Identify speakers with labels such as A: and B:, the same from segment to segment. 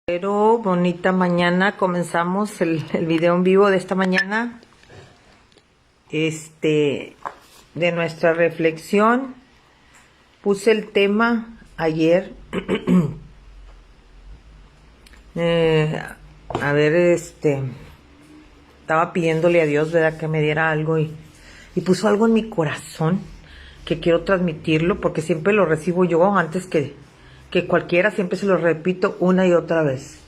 A: Pero bonita mañana, comenzamos el video en vivo de esta mañana, de nuestra reflexión. Puse el tema ayer, a ver, estaba pidiéndole a Dios, ¿verdad?, que me diera algo y puso algo en mi corazón que quiero transmitirlo, porque siempre lo recibo yo antes que cualquiera, siempre se lo repito una y otra vez.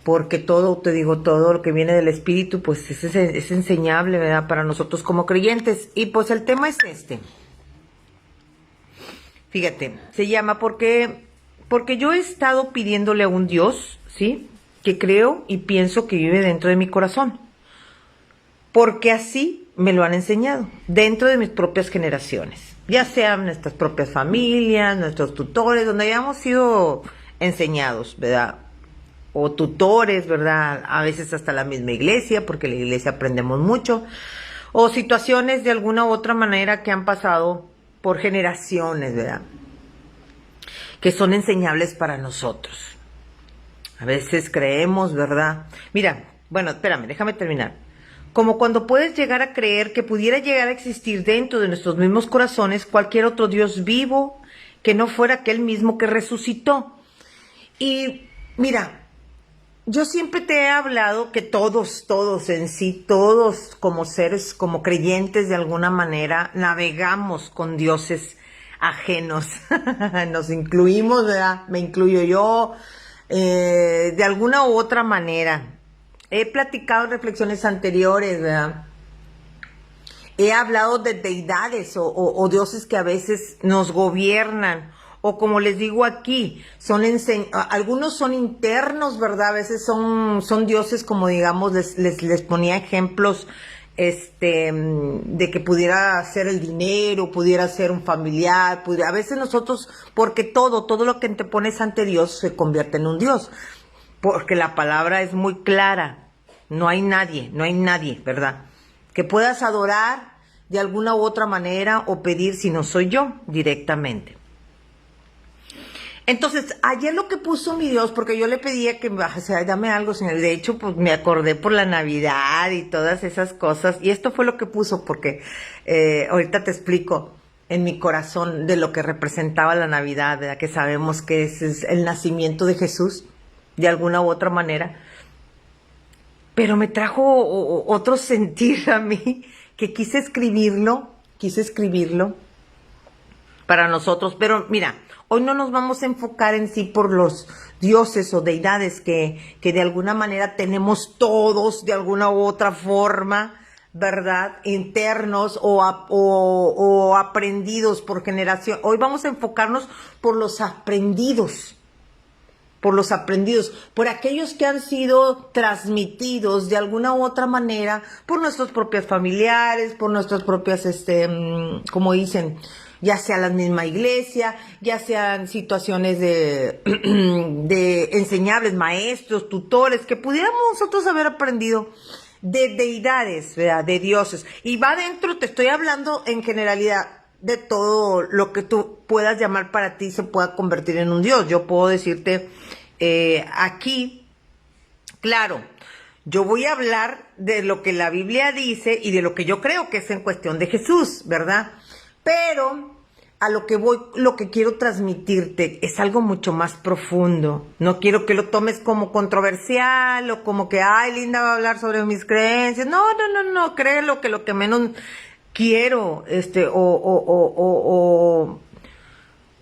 A: Porque todo, te digo, todo lo que viene del Espíritu, pues es enseñable, ¿verdad?, para nosotros como creyentes. Y pues el tema es Fíjate, se llama porque yo he estado pidiéndole a un Dios, ¿sí?, que creo y pienso que vive dentro de mi corazón. Porque así me lo han enseñado, dentro de mis propias generaciones. Ya sean nuestras propias familias, nuestros tutores, donde hayamos sido enseñados, ¿verdad?, o tutores, ¿verdad?, a veces hasta la misma iglesia, porque en la iglesia aprendemos mucho, o situaciones de alguna u otra manera que han pasado por generaciones, ¿verdad?, que son enseñables para nosotros. A veces creemos, ¿verdad? Mira, bueno, espérame, déjame terminar. Como cuando puedes llegar a creer que pudiera llegar a existir dentro de nuestros mismos corazones cualquier otro Dios vivo que no fuera aquel mismo que resucitó. Y mira, yo siempre te he hablado que todos en sí, todos como seres, como creyentes de alguna manera, navegamos con dioses ajenos. Nos incluimos, ¿verdad? Me incluyo yo, de alguna u otra manera. He platicado en reflexiones anteriores, ¿verdad? He hablado de deidades o dioses que a veces nos gobiernan, o como les digo aquí, algunos son internos, ¿verdad? A veces son dioses, como digamos, les ponía ejemplos, de que pudiera ser el dinero, pudiera ser un familiar, a veces nosotros, porque todo lo que te pones ante Dios se convierte en un Dios, porque la palabra es muy clara, no hay nadie, ¿verdad?, que puedas adorar de alguna u otra manera o pedir si no soy yo directamente. Entonces, ayer lo que puso mi Dios, porque yo le pedía que, o sea, dame algo, Señor. De hecho, pues me acordé por la Navidad y todas esas cosas. Y esto fue lo que puso, porque ahorita te explico en mi corazón de lo que representaba la Navidad, ¿verdad?, que sabemos que es el nacimiento de Jesús, de alguna u otra manera. Pero me trajo otro sentir a mí, que quise escribirlo para nosotros. Pero mira, hoy no nos vamos a enfocar en sí por los dioses o deidades que de alguna manera tenemos todos, de alguna u otra forma, ¿verdad?, internos o aprendidos por generación. Hoy vamos a enfocarnos por los aprendidos, por aquellos que han sido transmitidos de alguna u otra manera por nuestros propios familiares, por nuestras propias, como dicen, ya sea la misma iglesia, ya sean situaciones de enseñables, maestros, tutores, que pudiéramos nosotros haber aprendido de deidades, ¿verdad?, de dioses. Y va adentro, te estoy hablando en generalidad, de todo lo que tú puedas llamar para ti se pueda convertir en un Dios. Yo puedo decirte aquí, claro, yo voy a hablar de lo que la Biblia dice y de lo que yo creo que es en cuestión de Jesús, ¿verdad? Pero a lo que quiero transmitirte es algo mucho más profundo. No quiero que lo tomes como controversial o como que, ay, Linda va a hablar sobre mis creencias. No, créelo, que lo que menos quiero,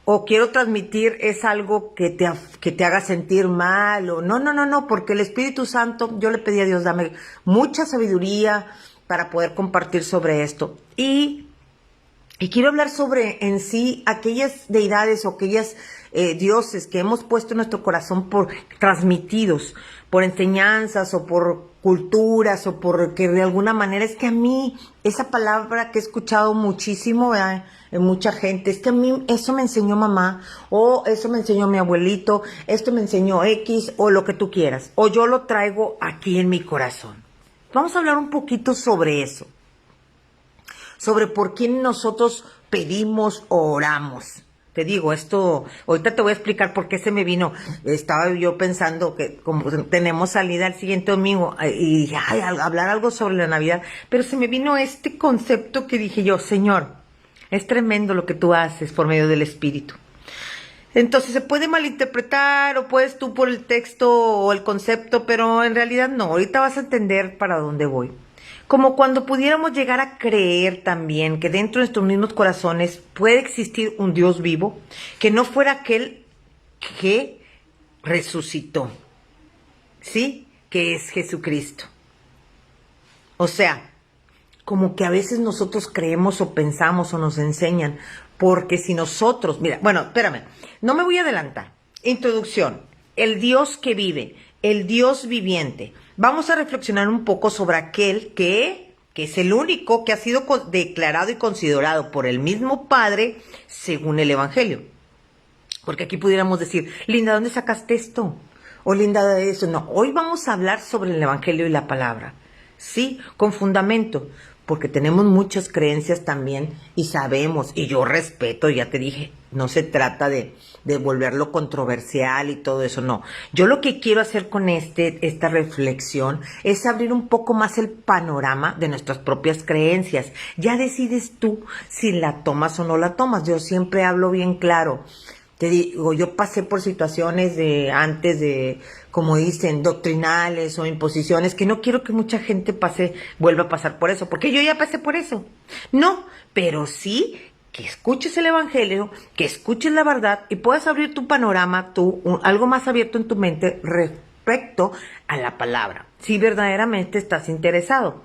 A: o quiero transmitir es algo que te haga sentir mal, o no, porque el Espíritu Santo, yo le pedí a Dios, dame mucha sabiduría para poder compartir sobre esto. Y quiero hablar sobre en sí aquellas deidades o aquellas dioses que hemos puesto en nuestro corazón transmitidos, por enseñanzas o por culturas o porque de alguna manera, es que a mí esa palabra que he escuchado muchísimo, ¿verdad?, en mucha gente, es que a mí eso me enseñó mamá, o eso me enseñó mi abuelito, esto me enseñó X, o lo que tú quieras, o yo lo traigo aquí en mi corazón. Vamos a hablar un poquito sobre eso, sobre por quién nosotros pedimos o oramos. te digo, esto, ahorita te voy a explicar por qué se me vino. Estaba yo pensando que como tenemos salida el siguiente domingo y dije, ay, hablar algo sobre la Navidad, pero se me vino este concepto que dije yo, Señor, es tremendo lo que tú haces por medio del Espíritu. Entonces se puede malinterpretar o puedes tú por el texto o el concepto, pero en realidad no, ahorita vas a entender para dónde voy. Como cuando pudiéramos llegar a creer también que dentro de nuestros mismos corazones puede existir un Dios vivo, que no fuera aquel que resucitó, ¿sí? Que es Jesucristo. O sea, como que a veces nosotros creemos o pensamos o nos enseñan, porque si nosotros, mira, bueno, espérame, no me voy a adelantar. Introducción, el Dios que vive, el Dios viviente. Vamos a reflexionar un poco sobre aquel que es el único que ha sido declarado y considerado por el mismo Padre según el Evangelio. Porque aquí pudiéramos decir, Linda, ¿dónde sacaste esto? O Linda, de eso. No, hoy vamos a hablar sobre el Evangelio y la palabra. Sí, con fundamento, porque tenemos muchas creencias también y sabemos, y yo respeto, ya te dije, no se trata de volverlo controversial y todo eso, no. Yo lo que quiero hacer con esta reflexión es abrir un poco más el panorama de nuestras propias creencias. Ya decides tú si la tomas o no la tomas. Yo siempre hablo bien claro. Te digo, yo pasé por situaciones antes de, como dicen, doctrinales o imposiciones, que no quiero que mucha gente vuelva a pasar por eso, porque yo ya pasé por eso. No, pero sí que escuches el Evangelio, que escuches la verdad y puedas abrir tu panorama, algo más abierto en tu mente respecto a la palabra, si verdaderamente estás interesado.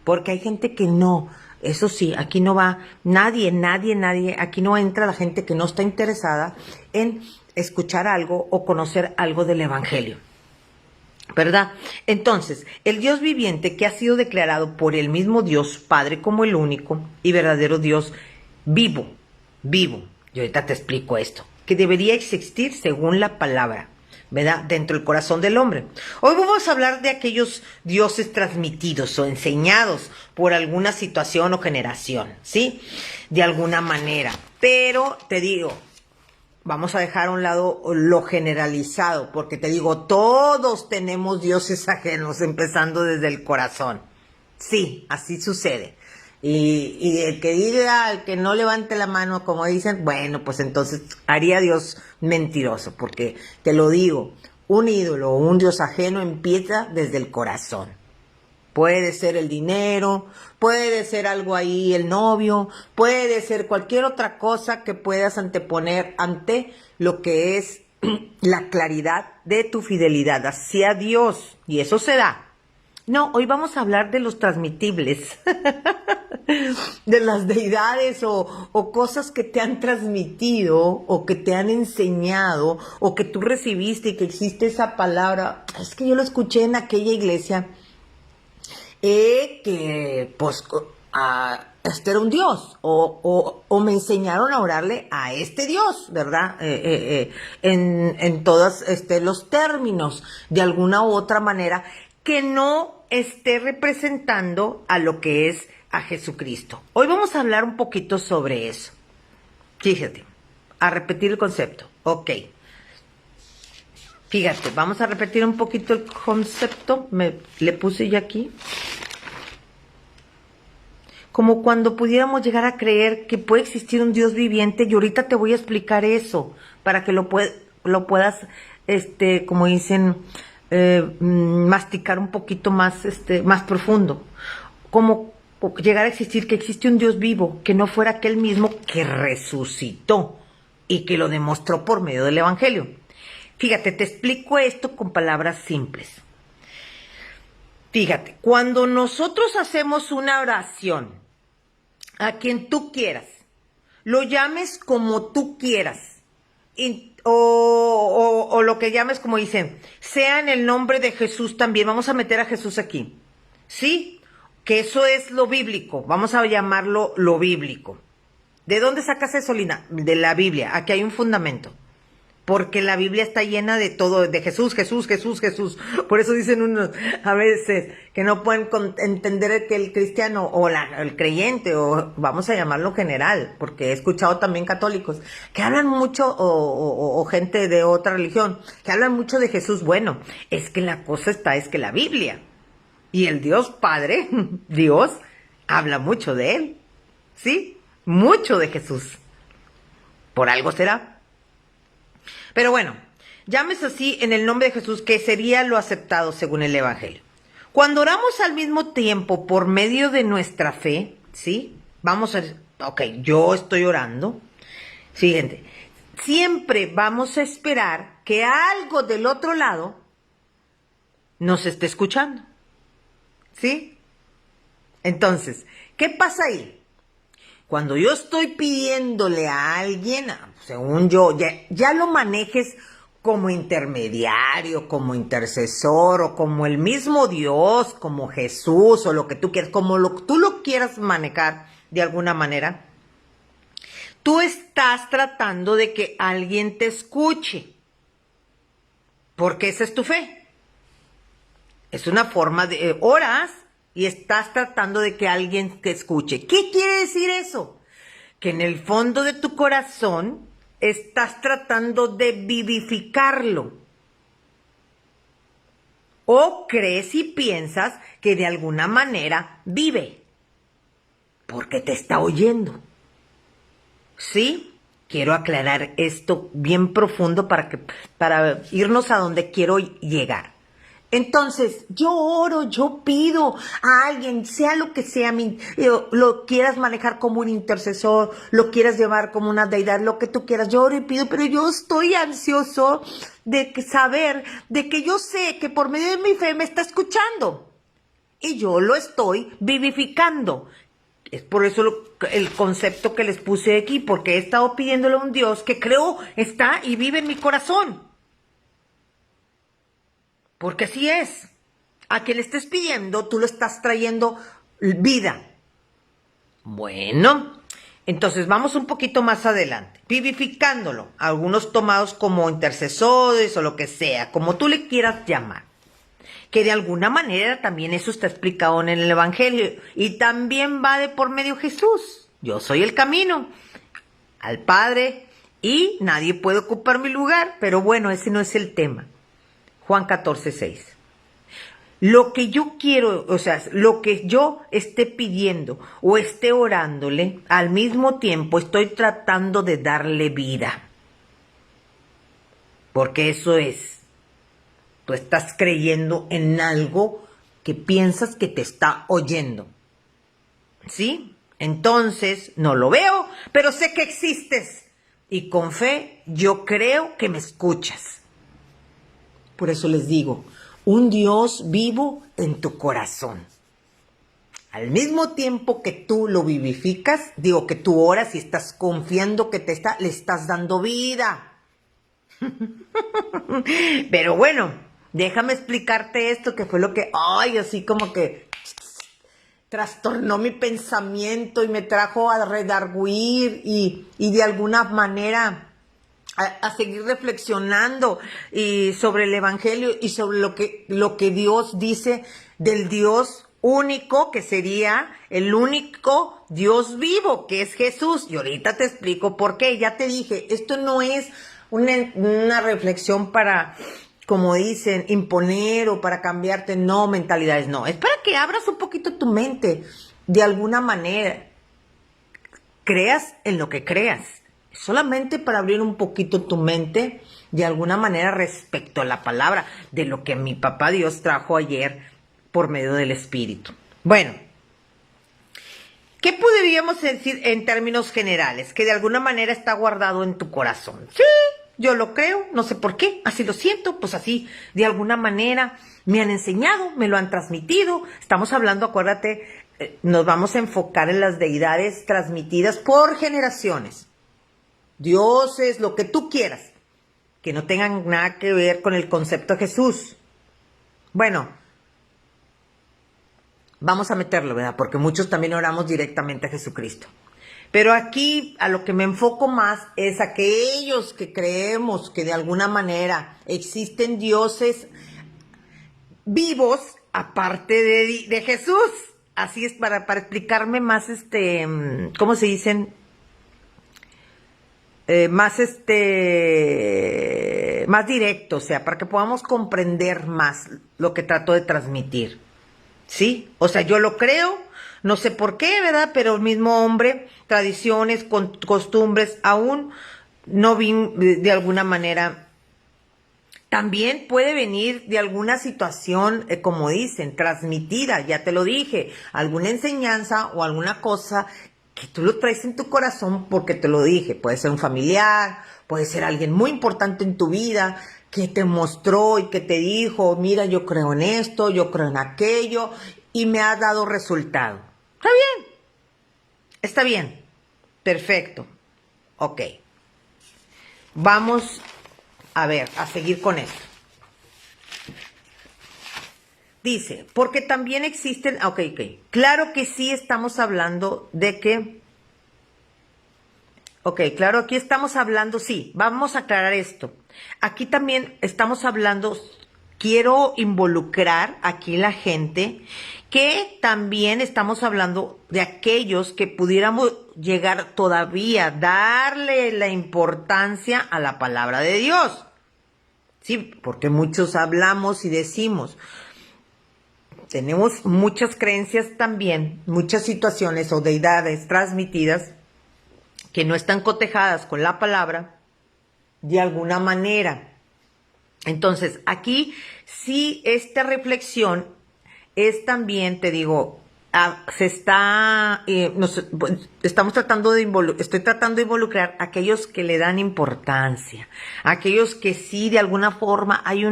A: Porque hay gente que no. Eso sí, aquí no va nadie, aquí no entra la gente que no está interesada en escuchar algo o conocer algo del Evangelio, ¿verdad? Entonces, el Dios viviente que ha sido declarado por el mismo Dios Padre como el único y verdadero Dios vivo, y ahorita te explico esto, que debería existir según la palabra, ¿verdad? Dentro del corazón del hombre. Hoy vamos a hablar de aquellos dioses transmitidos o enseñados por alguna situación o generación, ¿sí? De alguna manera. Pero te digo, vamos a dejar a un lado lo generalizado, porque te digo, todos tenemos dioses ajenos, empezando desde el corazón. Sí, así sucede. Y el que diga, el que no levante la mano, como dicen, bueno, pues entonces haría Dios mentiroso, porque te lo digo, un ídolo o un Dios ajeno empieza desde el corazón. Puede ser el dinero, puede ser algo ahí, el novio, puede ser cualquier otra cosa que puedas anteponer ante lo que es la claridad de tu fidelidad hacia Dios, y eso se da. No, hoy vamos a hablar de los transmitibles, de las deidades o cosas que te han transmitido o que te han enseñado o que tú recibiste y que existe esa palabra. Es que yo lo escuché en aquella iglesia que pues este era un dios o me enseñaron a orarle a este dios, ¿verdad? En todos los términos, de alguna u otra manera, que no esté representando a lo que es a Jesucristo. Hoy vamos a hablar un poquito sobre eso. Fíjate, a repetir el concepto. Ok. Fíjate, vamos a repetir un poquito el concepto. Le puse ya aquí. Como cuando pudiéramos llegar a creer que puede existir un Dios viviente, y ahorita te voy a explicar eso, para que lo puedas, como dicen, masticar un poquito más, más profundo. Como llegar a existir que existe un Dios vivo, que no fuera aquel mismo que resucitó y que lo demostró por medio del Evangelio. Fíjate, te explico esto con palabras simples. Fíjate, cuando nosotros hacemos una oración a quien tú quieras, lo llames como tú quieras, o lo que llames, como dicen, sea en el nombre de Jesús también, vamos a meter a Jesús aquí, ¿sí? Que eso es lo bíblico, vamos a llamarlo lo bíblico. ¿De dónde sacas eso, Lina? De la Biblia, aquí hay un fundamento. porque la Biblia está llena de todo, de Jesús, Jesús, Jesús, Jesús. Por eso dicen unos a veces que no pueden entender que el cristiano o el creyente, o vamos a llamarlo general, porque he escuchado también católicos que hablan mucho, o gente de otra religión, que hablan mucho de Jesús. Bueno, es que la cosa es que la Biblia y el Dios Padre, Dios, habla mucho de Él, ¿sí? Mucho de Jesús. Por algo será. Pero bueno, llámese así en el nombre de Jesús, que sería lo aceptado según el Evangelio. Cuando oramos al mismo tiempo por medio de nuestra fe, ¿sí? Vamos a... Ok, yo estoy orando. Fíjense, siempre vamos a esperar que algo del otro lado nos esté escuchando, ¿sí? Entonces, ¿qué pasa ahí? Cuando yo estoy pidiéndole a alguien, según yo, ya lo manejes como intermediario, como intercesor, o como el mismo Dios, como Jesús, o lo que tú quieras, como tú lo quieras manejar de alguna manera, tú estás tratando de que alguien te escuche, porque esa es tu fe. Es una forma de oras y estás tratando de que alguien te escuche. ¿Qué quiere decir eso? Que en el fondo de tu corazón estás tratando de vivificarlo. O crees y piensas que de alguna manera vive, porque te está oyendo. ¿Sí? Quiero aclarar esto bien profundo para irnos a donde quiero llegar. Entonces, yo oro, yo pido a alguien, sea lo que sea, lo quieras manejar como un intercesor, lo quieras llevar como una deidad, lo que tú quieras, yo oro y pido, pero yo estoy ansioso de saber, de que yo sé que por medio de mi fe me está escuchando y yo lo estoy vivificando. Es por eso el concepto que les puse aquí, porque he estado pidiéndole a un Dios que creo está y vive en mi corazón. Porque así es. A quien le estés pidiendo, tú lo estás trayendo vida. Bueno, entonces vamos un poquito más adelante. Vivificándolo. Algunos tomados como intercesores o lo que sea, como tú le quieras llamar. Que de alguna manera también eso está explicado en el Evangelio. Y también va de por medio Jesús. Yo soy el camino al Padre y nadie puede ocupar mi lugar. Pero bueno, ese no es el tema. Juan 14:6. Lo que yo quiero, o sea, lo que yo esté pidiendo o esté orándole, al mismo tiempo estoy tratando de darle vida. Porque eso es. Tú estás creyendo en algo que piensas que te está oyendo. ¿Sí? Entonces, no lo veo, pero sé que existes. Y con fe, yo creo que me escuchas. Por eso les digo, un Dios vivo en tu corazón. Al mismo tiempo que tú lo vivificas, digo que tú oras y estás confiando que le estás dando vida. Pero bueno, déjame explicarte esto, que fue lo que, así como que trastornó mi pensamiento y me trajo a redarguir y de alguna manera a seguir reflexionando y sobre el Evangelio y sobre lo que Dios dice del Dios único, que sería el único Dios vivo, que es Jesús. Y ahorita te explico por qué. Ya te dije, esto no es una reflexión para, como dicen, imponer o para cambiarte, no, mentalidades, no. Es para que abras un poquito tu mente, de alguna manera. Creas en lo que creas. Solamente para abrir un poquito tu mente, de alguna manera, respecto a la palabra, de lo que mi papá Dios trajo ayer por medio del Espíritu. Bueno, ¿qué podríamos decir en términos generales? Que de alguna manera está guardado en tu corazón. Sí, yo lo creo, no sé por qué, así lo siento, pues así, de alguna manera me han enseñado, me lo han transmitido. Estamos hablando, acuérdate, nos vamos a enfocar en las deidades transmitidas por generaciones. Dioses, lo que tú quieras, que no tengan nada que ver con el concepto de Jesús. Bueno, vamos a meterlo, ¿verdad? Porque muchos también oramos directamente a Jesucristo. Pero aquí a lo que me enfoco más es aquellos que creemos que de alguna manera existen dioses vivos aparte de Jesús. Así es, para explicarme más, ¿cómo se dicen? Más más directo, o sea, para que podamos comprender más lo que trato de transmitir. ¿Sí? O sea, yo lo creo, no sé por qué, ¿verdad? Pero el mismo hombre, tradiciones, costumbres, aún no vi de alguna manera. También puede venir de alguna situación, como dicen, transmitida, ya te lo dije, alguna enseñanza o alguna cosa que tú lo traes en tu corazón porque te lo dije. Puede ser un familiar, puede ser alguien muy importante en tu vida que te mostró y que te dijo, mira, yo creo en esto, yo creo en aquello y me ha dado resultado. Está bien, perfecto, ok. Vamos a ver, a seguir con esto. Dice, porque también existen, ok. Claro que sí estamos hablando de que, ok, claro, aquí estamos hablando, sí, vamos a aclarar esto. Aquí también estamos hablando, quiero involucrar aquí la gente, que también estamos hablando de aquellos que pudiéramos llegar todavía, darle la importancia a la palabra de Dios. Sí, porque muchos hablamos y decimos, tenemos muchas creencias también, muchas situaciones o deidades transmitidas que no están cotejadas con la palabra de alguna manera. Entonces, aquí sí esta reflexión es también, te digo, estamos tratando estoy tratando de involucrar a aquellos que le dan importancia, aquellos que sí de alguna forma hay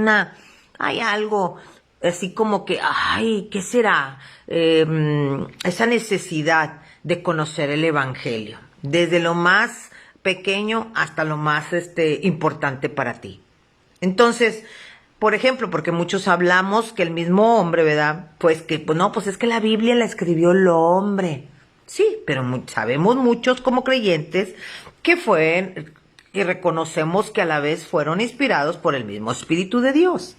A: algo así como que, ay, ¿qué será? Esa necesidad de conocer el evangelio, desde lo más pequeño hasta lo más importante para ti. Entonces, por ejemplo, porque muchos hablamos que el mismo hombre, ¿verdad? Pues que, pues no, pues es que la Biblia la escribió el hombre. Sí, pero sabemos muchos como creyentes que y reconocemos que a la vez fueron inspirados por el mismo Espíritu de Dios.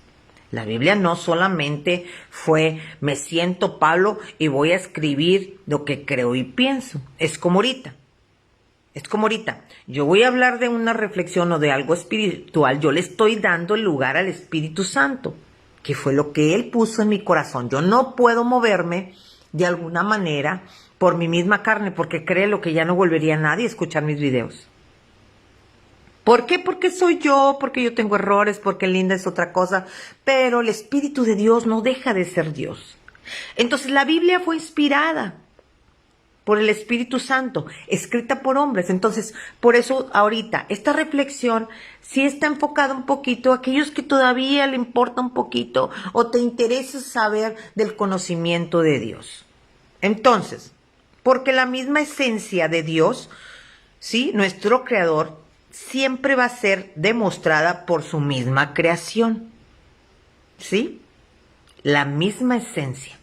A: La Biblia no solamente fue, me siento Pablo y voy a escribir lo que creo y pienso. Es como ahorita. Yo voy a hablar de una reflexión o de algo espiritual, yo le estoy dando el lugar al Espíritu Santo, que fue lo que Él puso en mi corazón. Yo no puedo moverme de alguna manera por mi misma carne, porque créelo que ya no volvería nadie a escuchar mis videos. ¿Por qué? Porque soy yo, porque yo tengo errores, porque Linda es otra cosa, pero el Espíritu de Dios no deja de ser Dios. Entonces la Biblia fue inspirada por el Espíritu Santo, escrita por hombres. Entonces, por eso ahorita, esta reflexión sí está enfocada un poquito a aquellos que todavía le importa un poquito o te interesa saber del conocimiento de Dios. Entonces, porque la misma esencia de Dios, ¿sí? Nuestro Creador, siempre va a ser demostrada por su misma creación, ¿sí? La misma esencia.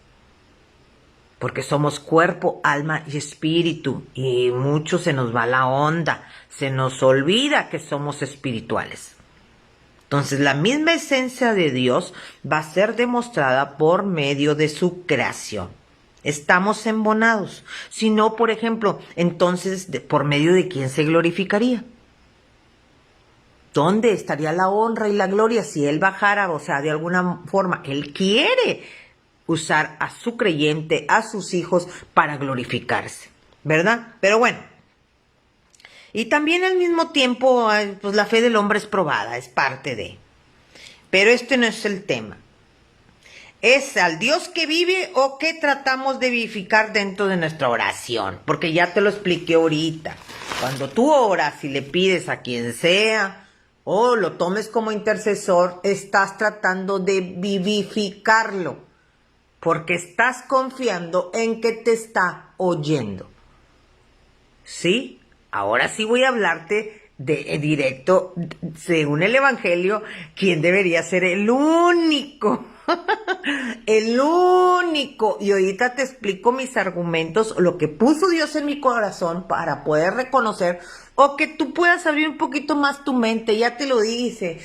A: Porque somos cuerpo, alma y espíritu, y mucho se nos va la onda, se nos olvida que somos espirituales. Entonces la misma esencia de Dios va a ser demostrada por medio de su creación. Estamos embonados. Si no, por ejemplo, entonces, ¿por medio de quién se glorificaría? ¿Dónde estaría la honra y la gloria si Él bajara? O sea, de alguna forma, Él quiere usar a su creyente, a sus hijos, para glorificarse, ¿verdad? Pero bueno, y también al mismo tiempo, pues la fe del hombre es probada, es parte de. Pero este no es el tema. ¿Es al Dios que vive o qué tratamos de vivificar dentro de nuestra oración? Porque ya te lo expliqué ahorita. Cuando tú oras y le pides a quien sea, o lo tomes como intercesor, estás tratando de vivificarlo. Porque estás confiando en que te está oyendo. ¿Sí? Ahora sí voy a hablarte directo, según el Evangelio, quién debería ser el único El único, y ahorita te explico mis argumentos, lo que puso Dios en mi corazón para poder reconocer, o que tú puedas abrir un poquito más tu mente, ya te lo dije,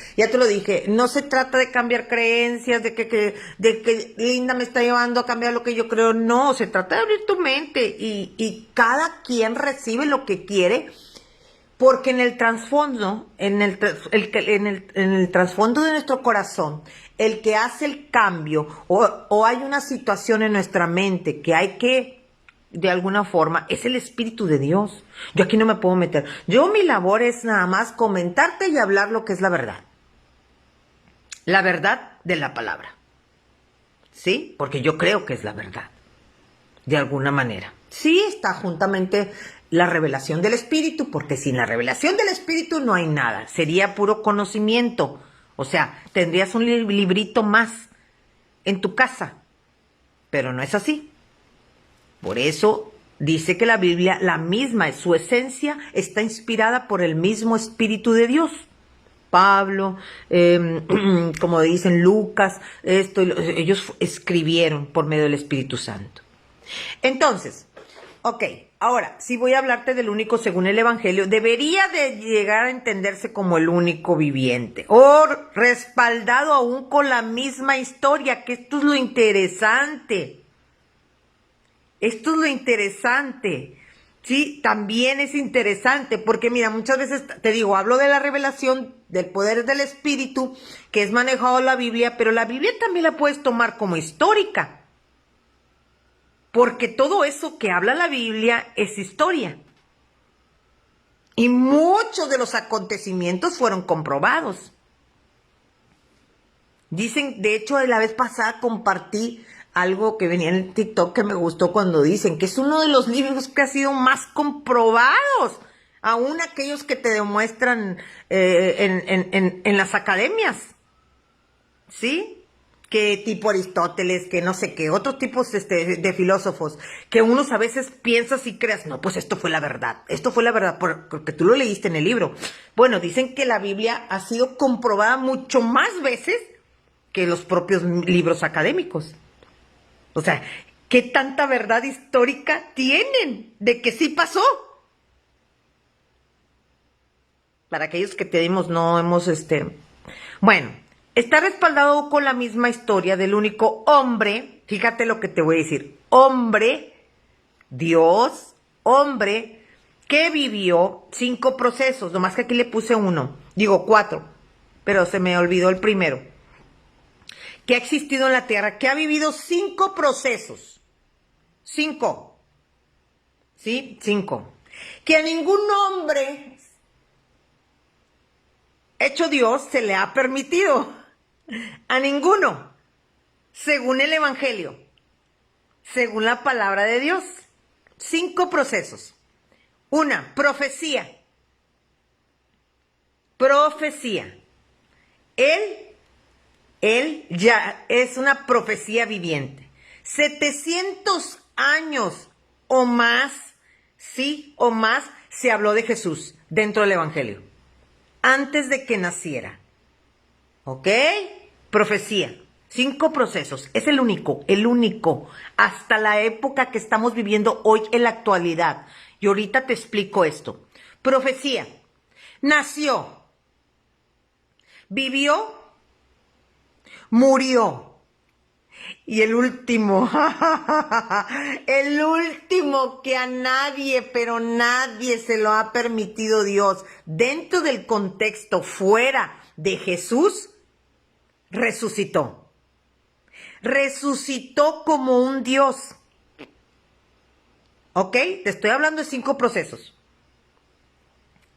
A: no se trata de cambiar creencias, de que Linda me está llevando a cambiar lo que yo creo, no, se trata de abrir tu mente, y cada quien recibe lo que quiere, porque en el trasfondo, en el trasfondo de nuestro corazón, el que hace el cambio o hay una situación en nuestra mente que hay que, de alguna forma, es el Espíritu de Dios. Yo aquí no me puedo meter. Mi labor es nada más comentarte y hablar lo que es la verdad. La verdad de la palabra. ¿Sí? Porque yo creo que es la verdad. De alguna manera. Sí está juntamente la revelación del Espíritu, porque sin la revelación del Espíritu no hay nada, sería puro conocimiento, o sea, tendrías un librito más en tu casa, pero no es así. Por eso dice que la Biblia, la misma, su esencia, está inspirada por el mismo Espíritu de Dios. Pablo, como dicen Lucas, ellos escribieron por medio del Espíritu Santo. Entonces, ok, ahora, si voy a hablarte del único según el Evangelio, debería de llegar a entenderse como el único viviente, o respaldado aún con la misma historia, que esto es lo interesante. Esto es lo interesante. Sí, también es interesante, porque mira, muchas veces, te digo, hablo de la revelación del poder del Espíritu, que es manejado la Biblia, pero la Biblia también la puedes tomar como histórica. Porque todo eso que habla la Biblia es historia. Y muchos de los acontecimientos fueron comprobados. Dicen, de hecho, la vez pasada compartí algo que venía en TikTok que me gustó cuando dicen que es uno de los libros que ha sido más comprobados. Aún aquellos que te demuestran en las academias. ¿Sí? Que tipo Aristóteles, que no sé qué, otros tipos de filósofos, que unos a veces piensas y creas, no, pues esto fue la verdad porque tú lo leíste en el libro. Bueno, dicen que la Biblia ha sido comprobada mucho más veces que los propios libros académicos. O sea, ¿qué tanta verdad histórica tienen de que sí pasó? Para aquellos que te dimos, no hemos, Bueno, está respaldado con la misma historia del único hombre, fíjate lo que te voy a decir, hombre, Dios, hombre, que vivió 5 procesos, nomás que aquí le puse 4, pero se me olvidó el primero, que ha existido en la tierra, que ha vivido 5 procesos, 5, ¿sí? 5, que a ningún hombre hecho Dios se le ha permitido. A ninguno, según el Evangelio, según la palabra de Dios. 5 procesos. 1, profecía. Profecía. Él ya es una profecía viviente. 700 años o más, sí, o más, se habló de Jesús dentro del Evangelio. Antes de que naciera. ¿Ok? Profecía. 5 procesos. Es el único. Hasta la época que estamos viviendo hoy en la actualidad. Y ahorita te explico esto. Profecía. Nació. Vivió. Murió. Y el último. El último que a nadie, pero nadie se lo ha permitido Dios. Dentro del contexto fuera de Jesús, resucitó. Resucitó como un Dios. ¿Ok? Te estoy hablando de 5 procesos.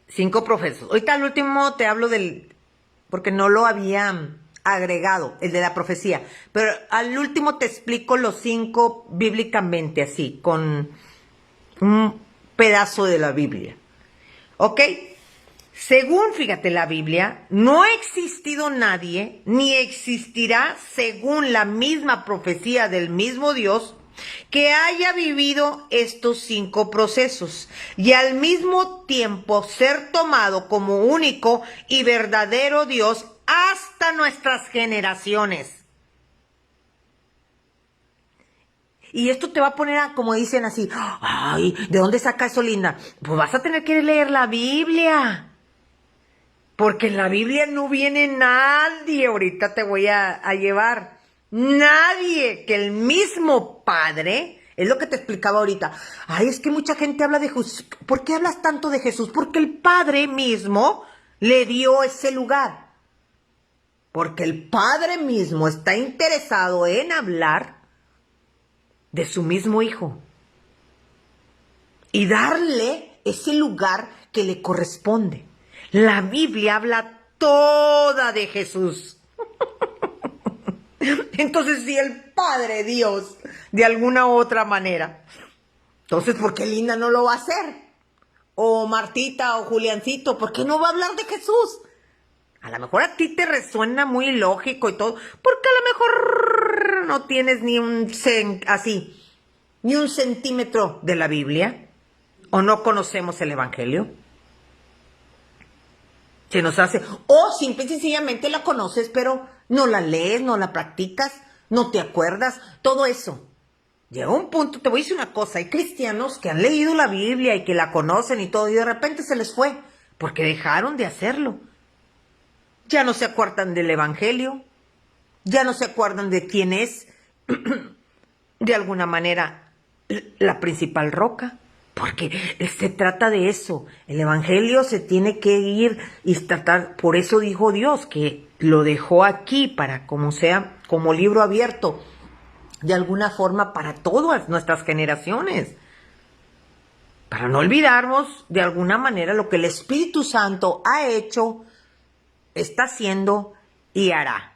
A: 5 procesos. Ahorita al último te hablo porque no lo había agregado, el de la profecía. Pero al último te explico los 5 bíblicamente, así, con un pedazo de la Biblia. ¿Ok? Según, fíjate, la Biblia, no ha existido nadie, ni existirá, según la misma profecía del mismo Dios, que haya vivido estos 5 procesos y al mismo tiempo ser tomado como único y verdadero Dios hasta nuestras generaciones. Y esto te va a poner a, como dicen así, ay, ¿de dónde saca eso, Linda? Pues vas a tener que leer la Biblia. Porque en la Biblia no viene nadie, ahorita te voy a llevar. Nadie, que el mismo Padre, es lo que te explicaba ahorita. Ay, es que mucha gente habla de Jesús. ¿Por qué hablas tanto de Jesús? Porque el Padre mismo le dio ese lugar. Porque el Padre mismo está interesado en hablar de su mismo Hijo. Y darle ese lugar que le corresponde. La Biblia habla toda de Jesús. Entonces, si el Padre Dios, de alguna u otra manera, entonces, ¿por qué Linda no lo va a hacer? O Martita o Juliancito, ¿por qué no va a hablar de Jesús? A lo mejor a ti te resuena muy lógico y todo, porque a lo mejor no tienes ni un centímetro de la Biblia, o no conocemos el Evangelio. Se nos hace, o simple y sencillamente la conoces, pero no la lees, no la practicas, no te acuerdas, todo eso. Llega un punto, te voy a decir una cosa, hay cristianos que han leído la Biblia y que la conocen y todo, y de repente se les fue, porque dejaron de hacerlo. Ya no se acuerdan del Evangelio, ya no se acuerdan de quién es, de alguna manera, la principal roca. Porque se trata de eso. El Evangelio se tiene que ir y tratar. Por eso dijo Dios que lo dejó aquí para como sea, como libro abierto, de alguna forma para todas nuestras generaciones. Para no olvidarnos de alguna manera lo que el Espíritu Santo ha hecho, está haciendo y hará.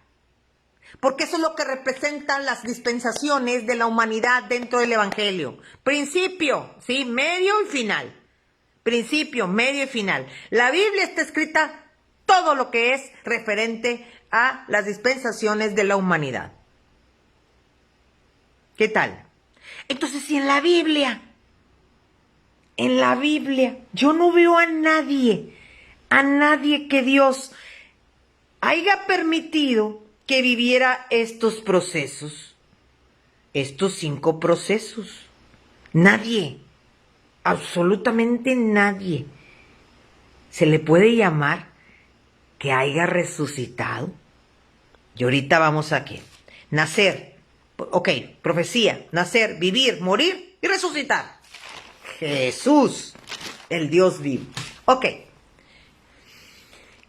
A: Porque eso es lo que representan las dispensaciones de la humanidad dentro del Evangelio. Principio, ¿sí? Medio y final. Principio, medio y final. La Biblia está escrita todo lo que es referente a las dispensaciones de la humanidad. ¿Qué tal? Entonces, si en la Biblia, yo no veo a nadie que Dios haya permitido que viviera estos procesos, estos 5 procesos. Nadie, absolutamente nadie, se le puede llamar que haya resucitado. Y ahorita vamos aquí. Nacer, ok, profecía, nacer, vivir, morir y resucitar. Jesús, el Dios vivo. Ok.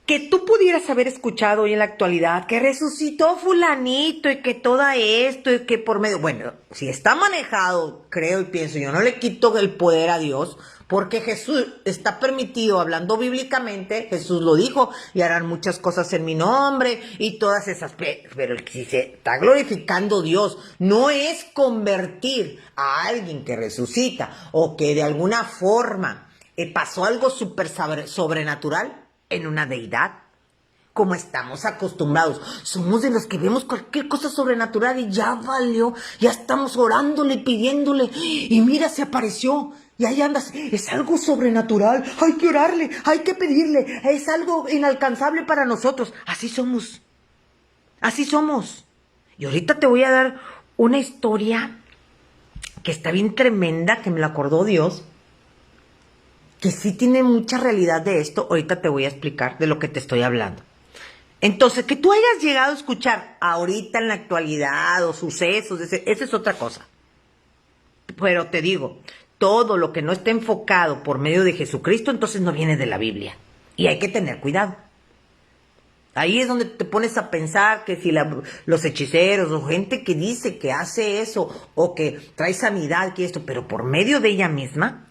A: Que tú pudieras haber escuchado hoy en la actualidad que resucitó fulanito y que todo esto y que por medio... Bueno, si está manejado, creo y pienso, yo no le quito el poder a Dios, porque Jesús está permitido, hablando bíblicamente, Jesús lo dijo, y harán muchas cosas en mi nombre y todas esas... Pero si se está glorificando Dios, no es convertir a alguien que resucita o que de alguna forma pasó algo súper sobrenatural en una deidad, como estamos acostumbrados. Somos de los que vemos cualquier cosa sobrenatural y ya valió, ya estamos orándole, pidiéndole, y mira, se apareció, y ahí andas, es algo sobrenatural, hay que orarle, hay que pedirle, es algo inalcanzable para nosotros. Así somos, así somos. Y ahorita te voy a dar una historia que está bien tremenda, que me la acordó Dios, que sí tiene mucha realidad de esto. Ahorita te voy a explicar de lo que te estoy hablando. Entonces, que tú hayas llegado a escuchar ahorita en la actualidad o sucesos, esa es otra cosa. Pero te digo, todo lo que no esté enfocado por medio de Jesucristo, entonces no viene de la Biblia. Y hay que tener cuidado. Ahí es donde te pones a pensar que si los hechiceros o gente que dice que hace eso o que trae sanidad, que esto, pero por medio de ella misma,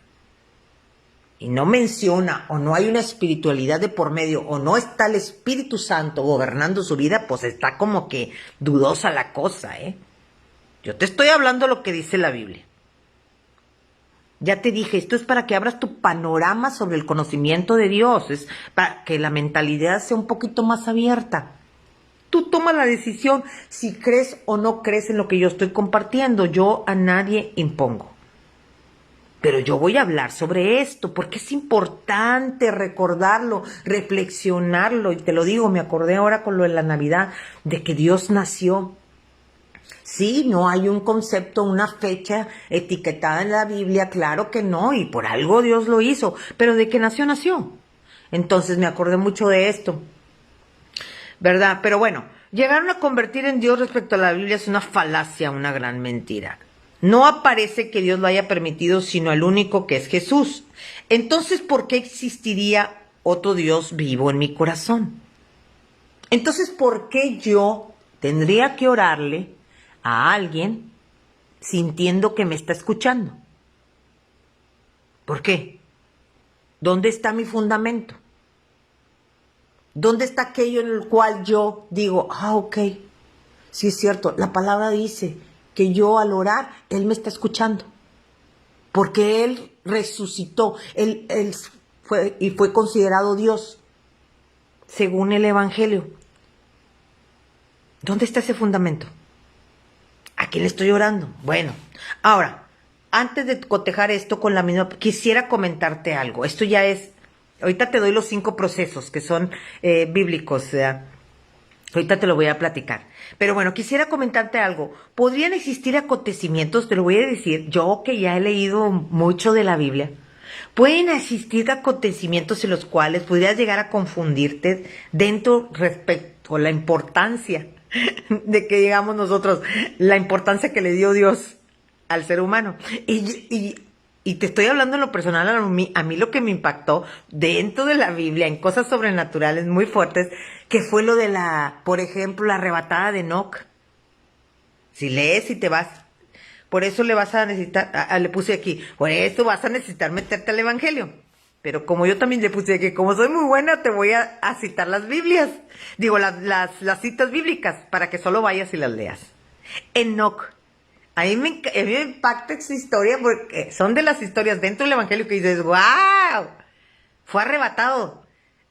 A: y no menciona o no hay una espiritualidad de por medio o no está el Espíritu Santo gobernando su vida, pues está como que dudosa la cosa, ¿eh? Yo te estoy hablando lo que dice la Biblia. Ya te dije, esto es para que abras tu panorama sobre el conocimiento de Dios, es para que la mentalidad sea un poquito más abierta. Tú tomas la decisión si crees o no crees en lo que yo estoy compartiendo. Yo a nadie impongo. Pero yo voy a hablar sobre esto porque es importante recordarlo, reflexionarlo. Y te lo digo, me acordé ahora con lo de la Navidad, de que Dios nació. Sí, no hay un concepto, una fecha etiquetada en la Biblia, claro que no, y por algo Dios lo hizo, pero de que nació, nació. Entonces me acordé mucho de esto, ¿verdad? Pero bueno, llegaron a convertir en Dios respecto a la Biblia es una falacia, una gran mentira. No aparece que Dios lo haya permitido, sino el único que es Jesús. Entonces, ¿por qué existiría otro Dios vivo en mi corazón? Entonces, ¿por qué yo tendría que orarle a alguien sintiendo que me está escuchando? ¿Por qué? ¿Dónde está mi fundamento? ¿Dónde está aquello en el cual yo digo, ok, sí es cierto, la palabra dice que yo al orar, Él me está escuchando? Porque Él resucitó, Él fue considerado Dios, según el Evangelio. ¿Dónde está ese fundamento? ¿A quién le estoy orando? Bueno, ahora, antes de cotejar esto con la misma, quisiera comentarte algo. Esto ya es, ahorita te doy los 5 procesos que son bíblicos, ¿verdad? Ahorita te lo voy a platicar. Pero bueno, quisiera comentarte algo. ¿Podrían existir acontecimientos? Te lo voy a decir, yo que ya he leído mucho de la Biblia. Pueden existir acontecimientos en los cuales podrías llegar a confundirte dentro respecto a la importancia de que digamos nosotros, la importancia que le dio Dios al ser humano. Y te estoy hablando en lo personal, a mí lo que me impactó dentro de la Biblia, en cosas sobrenaturales muy fuertes, que fue lo de por ejemplo, la arrebatada de Enoc. Si lees y te vas, por eso le vas a necesitar, le puse aquí, por eso vas a necesitar meterte al Evangelio. Pero como yo también le puse que como soy muy buena, te voy a citar las Biblias. Digo, las citas bíblicas, para que solo vayas y las leas. Enoc. A mí me impacta esa historia porque son de las historias dentro del Evangelio que dices, ¡wow! Fue arrebatado.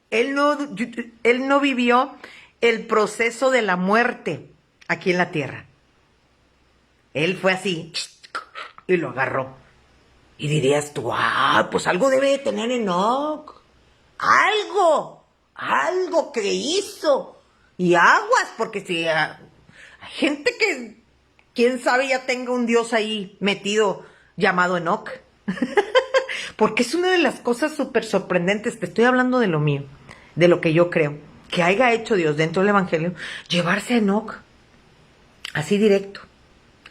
A: Él no vivió el proceso de la muerte aquí en la tierra. Él fue así y lo agarró. Y dirías tú, pues algo debe de tener Enoc. Algo que hizo. Y aguas, porque si hay gente que, quién sabe, ya tenga un Dios ahí metido llamado Enoc. Porque es una de las cosas súper sorprendentes. Te estoy hablando de lo mío, de lo que yo creo que haya hecho Dios dentro del Evangelio, llevarse a Enoc así directo.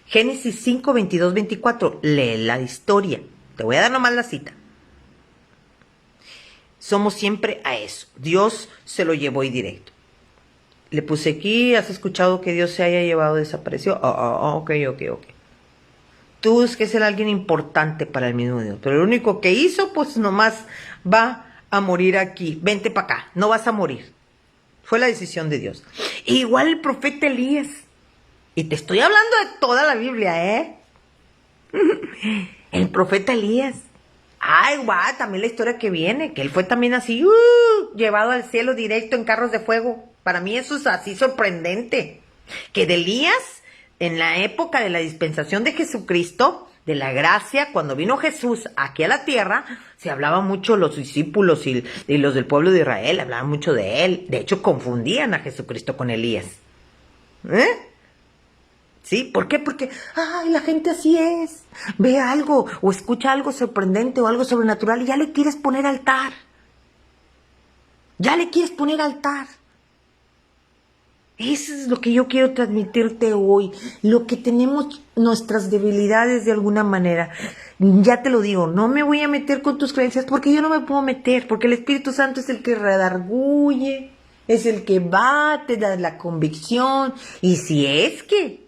A: Génesis 5, 22, 24. Lee la historia. Te voy a dar nomás la cita. Somos siempre a eso. Dios se lo llevó y directo. Le puse aquí, ¿has escuchado que Dios se haya llevado desapareció? Ok. Tú es que es alguien importante para el mismo Dios. Pero lo único que hizo, pues nomás va a morir aquí. Vente para acá, no vas a morir. Fue la decisión de Dios. Igual el profeta Elías. Y te estoy hablando de toda la Biblia, ¿eh? El profeta Elías. También la historia que viene, que él fue también así, llevado al cielo directo en carros de fuego. Para mí eso es así sorprendente. Que de Elías, en la época de la dispensación de Jesucristo, de la gracia, cuando vino Jesús aquí a la tierra, se hablaba mucho los discípulos y los del pueblo de Israel, hablaban mucho de él. De hecho, confundían a Jesucristo con Elías. ¿Sí? ¿Por qué? Porque, la gente así es. Ve algo o escucha algo sorprendente o algo sobrenatural y ya le quieres poner altar. Eso es lo que yo quiero transmitirte hoy. Lo que tenemos, nuestras debilidades de alguna manera. Ya te lo digo, no me voy a meter con tus creencias porque yo no me puedo meter. Porque el Espíritu Santo es el que redarguye, es el que va, te da la convicción. Y si es que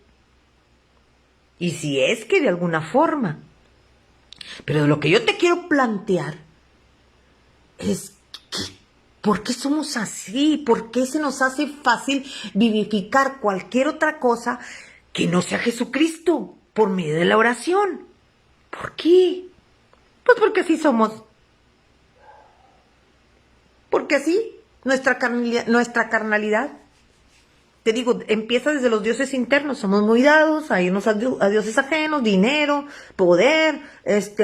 A: de alguna forma. Pero lo que yo te quiero plantear es ¿por qué somos así? ¿Por qué se nos hace fácil vivificar cualquier otra cosa que no sea Jesucristo por medio de la oración? ¿Por qué? Pues porque así somos. Porque así, nuestra carnalidad. Te digo, empieza desde los dioses internos. Somos muy dados a irnos a dioses ajenos, dinero, poder,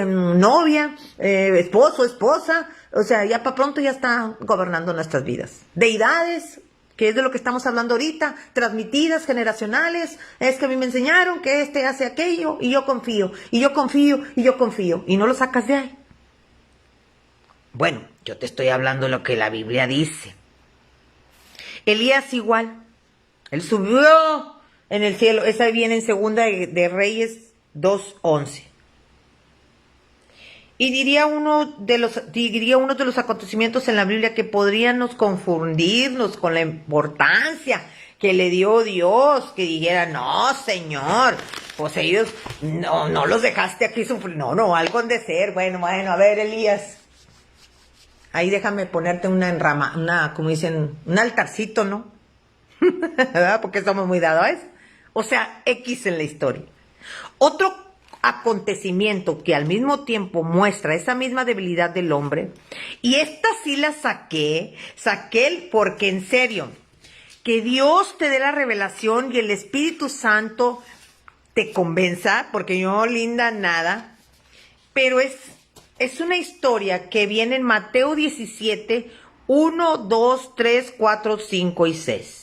A: novia, esposo, esposa. O sea, ya para pronto ya está gobernando nuestras vidas. Deidades, que es de lo que estamos hablando ahorita, transmitidas, generacionales, es que a mí me enseñaron que este hace aquello, y yo confío, y yo confío, y yo confío, y no lo sacas de ahí. Bueno, yo te estoy hablando de lo que la Biblia dice. Elías igual, él subió en el cielo, esa viene en Segunda de Reyes 2:11. Y diría uno de los acontecimientos en la Biblia que podrían nos confundirnos con la importancia que le dio Dios, que dijera, no, Señor, pues ellos, no los dejaste aquí sufrir, no, algo han de ser, bueno, a ver, Elías, ahí déjame ponerte como dicen, un altarcito, ¿no? ¿Verdad? Porque somos muy dados a eso. O sea, X en la historia. Otro acontecimiento que al mismo tiempo muestra esa misma debilidad del hombre, y esta sí la saqué porque en serio, que Dios te dé la revelación y el Espíritu Santo te convenza, porque yo, linda, nada, pero es una historia que viene en Mateo 17, 1, 2, 3, 4, 5 y 6.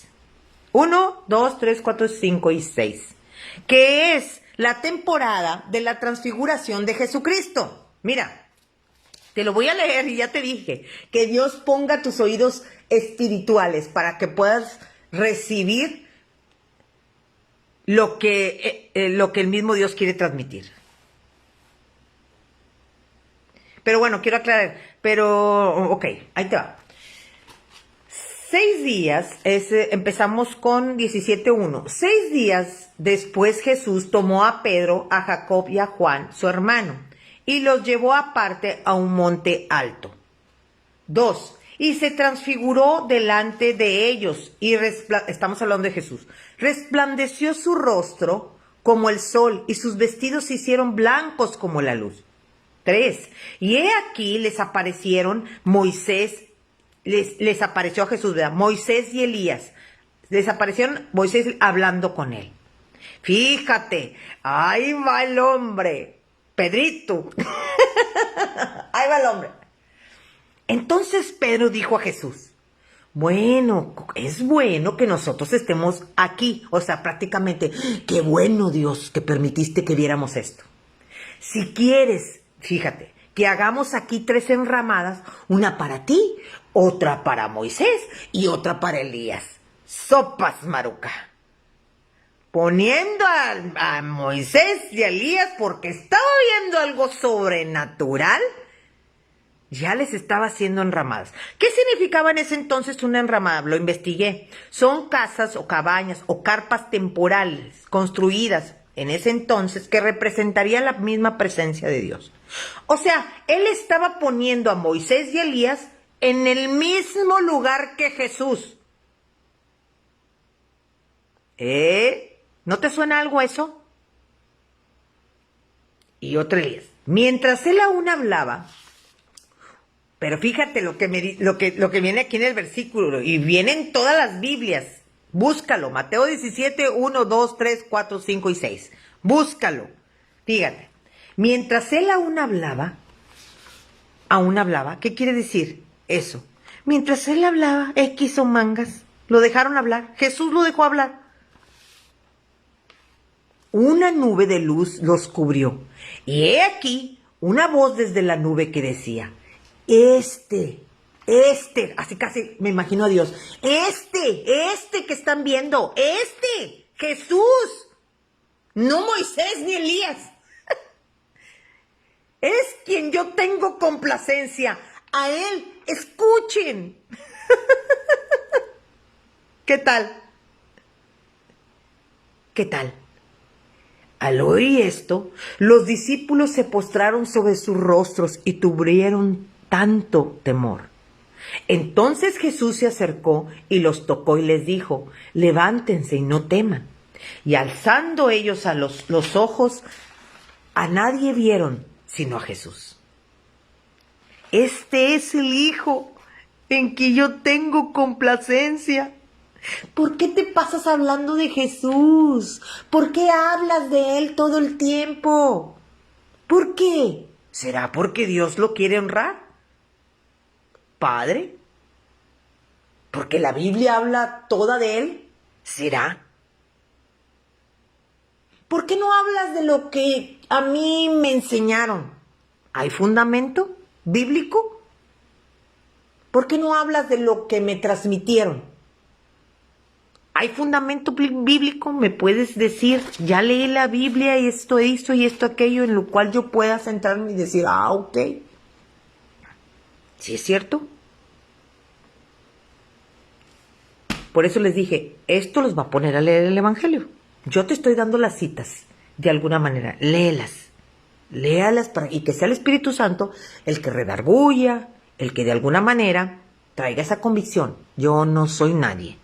A: 1, 2, 3, 4, 5 y 6. Que es la temporada de la transfiguración de Jesucristo. Mira, te lo voy a leer y ya te dije, que Dios ponga tus oídos espirituales para que puedas recibir lo que el mismo Dios quiere transmitir. Pero bueno, quiero aclarar, ok, ahí te va. 6 días, empezamos con 17:1. 6 días después Jesús tomó a Pedro, a Jacob y a Juan, su hermano, y los llevó aparte a un monte alto. 2. Y se transfiguró delante de ellos, y estamos hablando de Jesús. Resplandeció su rostro como el sol, y sus vestidos se hicieron blancos como la luz. 3. Y he aquí les aparecieron Moisés, les apareció a Jesús, ¿verdad? Moisés y Elías. Les aparecieron Moisés hablando con él. Fíjate, ahí va el hombre, Pedrito. Ahí va el hombre. Entonces Pedro dijo a Jesús, bueno, es bueno que nosotros estemos aquí. O sea, prácticamente, qué bueno, Dios, que permitiste que viéramos esto. Si quieres, fíjate, que hagamos aquí 3 enramadas, una para ti, otra para Moisés y otra para Elías. Sopas, Maruca. Poniendo a Moisés y a Elías porque estaba viendo algo sobrenatural, ya les estaba haciendo enramadas. ¿Qué significaba en ese entonces una enramada? Lo investigué. Son casas o cabañas o carpas temporales construidas en ese entonces que representarían la misma presencia de Dios. O sea, él estaba poniendo a Moisés y Elías en el mismo lugar que Jesús. ¿No te suena algo eso? Y otro Elías. Mientras él aún hablaba, pero fíjate lo que viene aquí en el versículo, y viene en todas las Biblias. Búscalo, Mateo 17, 1, 2, 3, 4, 5 y 6. Búscalo. Fíjate. Mientras él aún hablaba, ¿qué quiere decir eso? Mientras él hablaba, X o mangas, lo dejaron hablar, Jesús lo dejó hablar. Una nube de luz los cubrió, y he aquí una voz desde la nube que decía, así casi me imagino a Dios, este que están viendo, Jesús, no Moisés ni Elías, es quien yo tengo complacencia, a él, escuchen. ¿Qué tal? ¿Qué tal? Al oír esto, los discípulos se postraron sobre sus rostros y tuvieron tanto temor. Entonces Jesús se acercó y los tocó y les dijo, levántense y no teman. Y alzando ellos a los ojos, a nadie vieron sino a Jesús. Este es el Hijo en que yo tengo complacencia. ¿Por qué te pasas hablando de Jesús? ¿Por qué hablas de Él todo el tiempo? ¿Por qué? ¿Será porque Dios lo quiere honrar? Padre, porque la Biblia habla toda de él, ¿será? ¿Por qué no hablas de lo que a mí me enseñaron? ¿Hay fundamento bíblico? ¿Por qué no hablas de lo que me transmitieron? ¿Hay fundamento bíblico? ¿Me puedes decir, ya leí la Biblia y esto, aquello, en lo cual yo pueda centrarme y decir, ok, ¿sí es cierto? Por eso les dije, esto los va a poner a leer el Evangelio. Yo te estoy dando las citas, de alguna manera, léelas y que sea el Espíritu Santo el que redarguya, el que de alguna manera traiga esa convicción. Yo no soy nadie.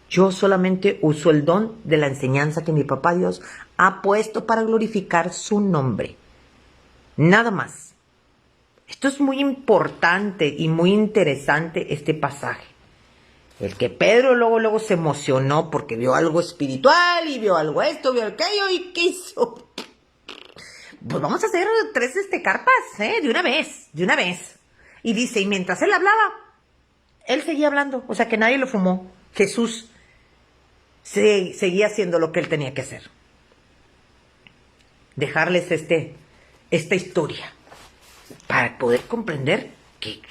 A: Yo solamente uso el don de la enseñanza que mi papá Dios ha puesto para glorificar su nombre. Nada más. Esto es muy importante y muy interesante, este pasaje. El que Pedro luego se emocionó porque vio algo espiritual y vio algo esto, vio aquello, y ¿qué hizo? Pues vamos a hacer 3 carpas, de una vez. Y dice, y mientras él hablaba, él seguía hablando, o sea que nadie lo fumó. Jesús seguía haciendo lo que él tenía que hacer. Dejarles esta historia para poder comprender que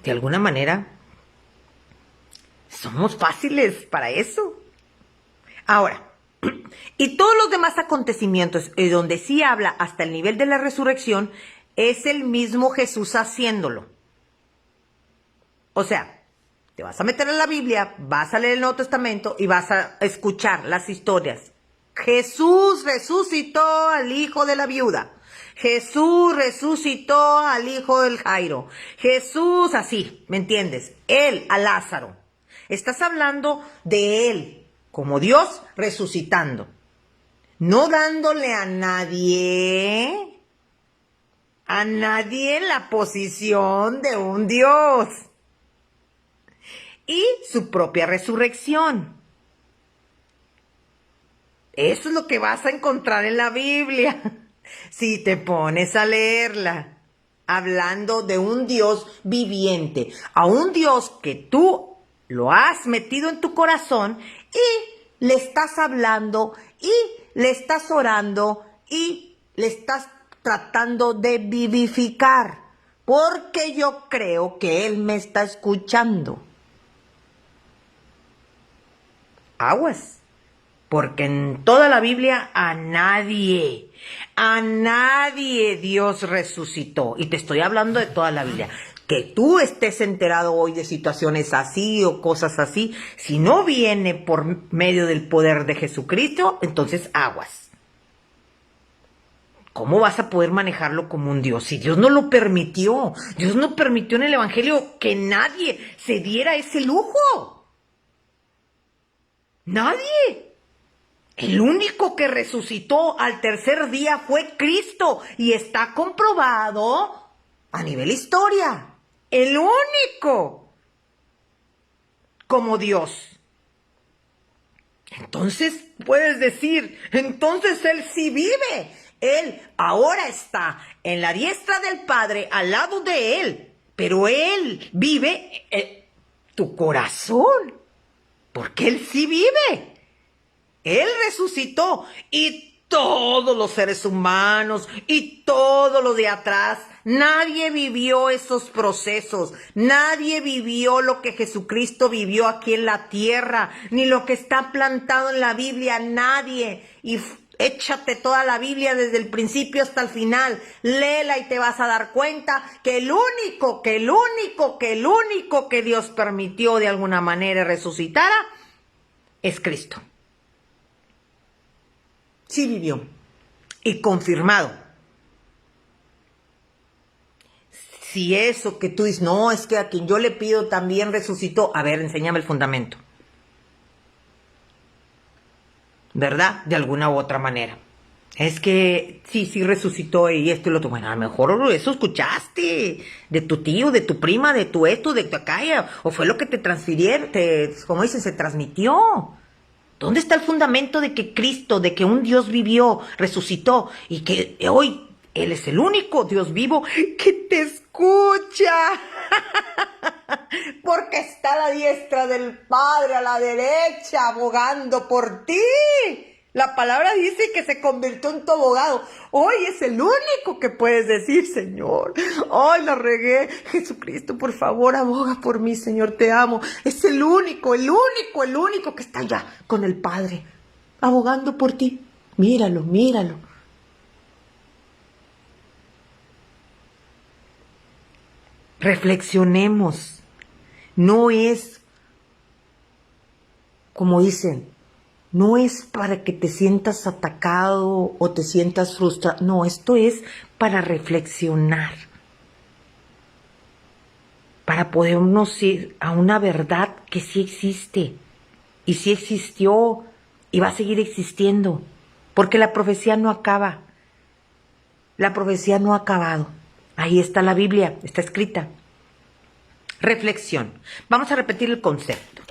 A: de alguna manera somos fáciles para eso. Ahora, y todos los demás acontecimientos donde sí habla hasta el nivel de la resurrección, es el mismo Jesús haciéndolo. O sea, te vas a meter en la Biblia, vas a leer el Nuevo Testamento y vas a escuchar las historias. Jesús resucitó al hijo de la viuda. Jesús resucitó al hijo del Jairo. Jesús así, ¿me entiendes? Él a Lázaro. Estás hablando de él como Dios resucitando. No dándole a nadie la posición de un Dios. Y su propia resurrección. Eso es lo que vas a encontrar en la Biblia, si te pones a leerla, hablando de un Dios viviente, a un Dios que tú lo has metido en tu corazón y le estás hablando y le estás orando y le estás tratando de vivificar, porque yo creo que Él me está escuchando. Aguas, porque en toda la Biblia a nadie Dios resucitó. Y te estoy hablando de toda la Biblia. Que tú estés enterado hoy de situaciones así o cosas así, si no viene por medio del poder de Jesucristo, entonces aguas. ¿Cómo vas a poder manejarlo como un Dios? Si Dios no lo permitió, Dios no permitió en el Evangelio que nadie se diera ese lujo. Nadie. El único que resucitó al tercer día fue Cristo y está comprobado a nivel historia. El único como Dios. Entonces puedes decir, entonces Él sí vive. Él ahora está en la diestra del Padre, al lado de Él. Pero Él vive en tu corazón. Porque Él sí vive. Él resucitó y todos los seres humanos y todo lo de atrás, nadie vivió esos procesos, nadie vivió lo que Jesucristo vivió aquí en la tierra, ni lo que está plantado en la Biblia, nadie. Y échate toda la Biblia desde el principio hasta el final, léela y te vas a dar cuenta que el único que Dios permitió de alguna manera resucitara es Cristo. Sí vivió. Y confirmado. Si eso que tú dices, no, es que a quien yo le pido también resucitó. A ver, enséñame el fundamento. ¿Verdad? De alguna u otra manera. Es que sí resucitó y esto y lo otro. Bueno, a lo mejor eso escuchaste de tu tío, de tu prima, de tu esto, de tu acá, o fue lo que te transfirieron, como dicen, se transmitió. ¿Dónde está el fundamento de que Cristo, de que un Dios vivió, resucitó y que hoy Él es el único Dios vivo que te escucha? Porque está a la diestra del Padre, a la derecha, abogando por ti. La palabra dice que se convirtió en tu abogado. Hoy es el único que puedes decir, Señor, hoy la regué. Jesucristo, por favor, aboga por mí, Señor, te amo. Es el único que está allá con el Padre, abogando por ti. Míralo, míralo. Reflexionemos. No es, como dicen, no es para que te sientas atacado o te sientas frustrado. No, esto es para reflexionar. Para podernos ir a una verdad que sí existe. Y sí existió y va a seguir existiendo. Porque la profecía no acaba. La profecía no ha acabado. Ahí está la Biblia, está escrita. Reflexión. Vamos a repetir el concepto.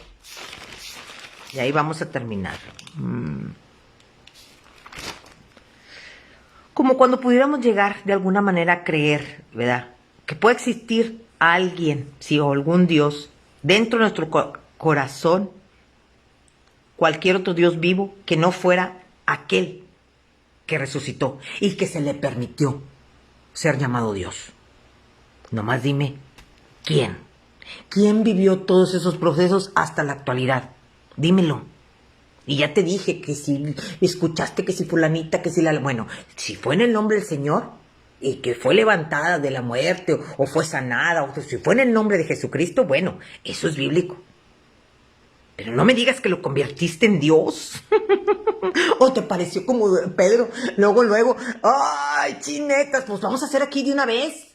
A: Y ahí vamos a terminar. Como cuando pudiéramos llegar de alguna manera a creer, ¿verdad? Que puede existir alguien, sí, o algún Dios, dentro de nuestro corazón, cualquier otro Dios vivo, que no fuera aquel que resucitó y que se le permitió ser llamado Dios. Nomás dime, ¿quién? ¿Quién vivió todos esos procesos hasta la actualidad? Dímelo. Y ya te dije que si escuchaste, que si fulanita, que si la... Bueno, si fue en el nombre del Señor y que fue levantada de la muerte o fue sanada, o si fue en el nombre de Jesucristo, bueno, eso es bíblico. Pero no me digas que lo convertiste en Dios. ¿O te pareció como Pedro? Luego, ¡ay, chinetas! Pues vamos a hacer aquí de una vez.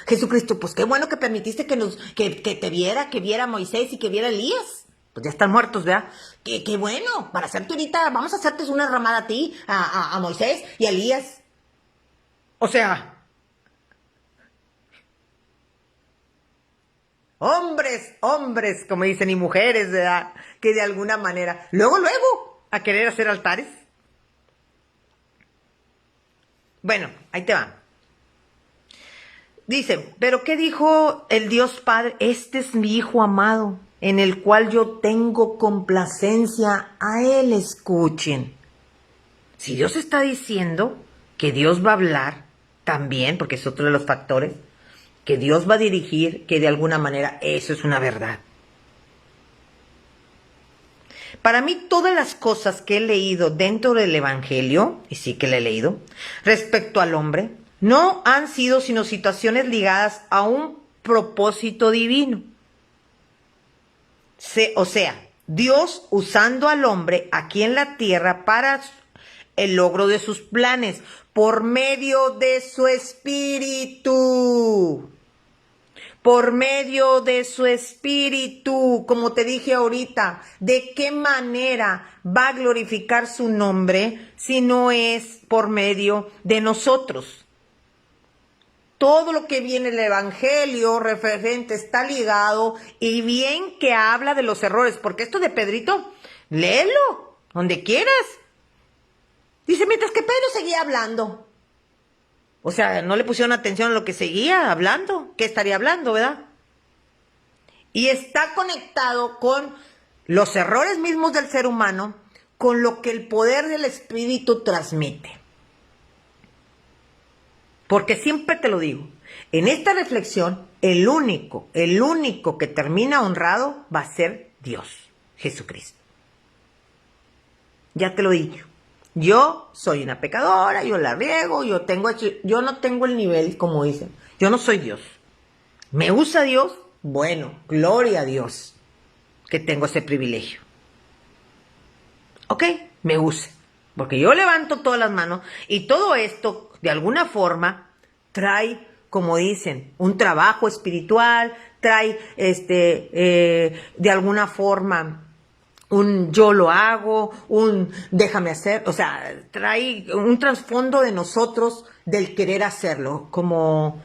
A: Jesucristo, pues qué bueno que permitiste que te viera, que viera a Moisés y que viera a Elías. Pues ya están muertos, ¿verdad? Qué bueno, para hacerte ahorita, vamos a hacerte una ramada a ti, a Moisés y a Elías. O sea, hombres, como dicen, y mujeres, ¿verdad? Que de alguna manera, luego, a querer hacer altares. Bueno, ahí te va. Dice, ¿pero qué dijo el Dios Padre? Este es mi Hijo amado, en el cual yo tengo complacencia. A Él escuchen. Si Dios está diciendo que Dios va a hablar también, porque es otro de los factores, que Dios va a dirigir, que de alguna manera eso es una verdad. Para mí todas las cosas que he leído dentro del Evangelio, y sí que le he leído, respecto al hombre, no han sido sino situaciones ligadas a un propósito divino. O sea, Dios usando al hombre aquí en la tierra para el logro de sus planes, por medio de su espíritu. Por medio de su espíritu, como te dije ahorita, ¿de qué manera va a glorificar su nombre si no es por medio de nosotros? Todo lo que viene el Evangelio referente está ligado, y bien que habla de los errores, porque esto de Pedrito, léelo, donde quieras. Dice, mientras que Pedro seguía hablando. O sea, no le pusieron atención a lo que seguía hablando. ¿Qué estaría hablando, verdad? Y está conectado con los errores mismos del ser humano, con lo que el poder del Espíritu transmite. Porque siempre te lo digo, en esta reflexión, el único que termina honrado va a ser Dios, Jesucristo. Ya te lo he dicho. Yo soy una pecadora, yo la riego, yo no tengo el nivel, como dicen. Yo no soy Dios. ¿Me usa Dios? Bueno, gloria a Dios que tengo ese privilegio. ¿Ok? Me usa. Porque yo levanto todas las manos y todo esto, de alguna forma, trae, como dicen, un trabajo espiritual, trae, de alguna forma, un yo lo hago, un déjame hacer, o sea, trae un trasfondo de nosotros del querer hacerlo, como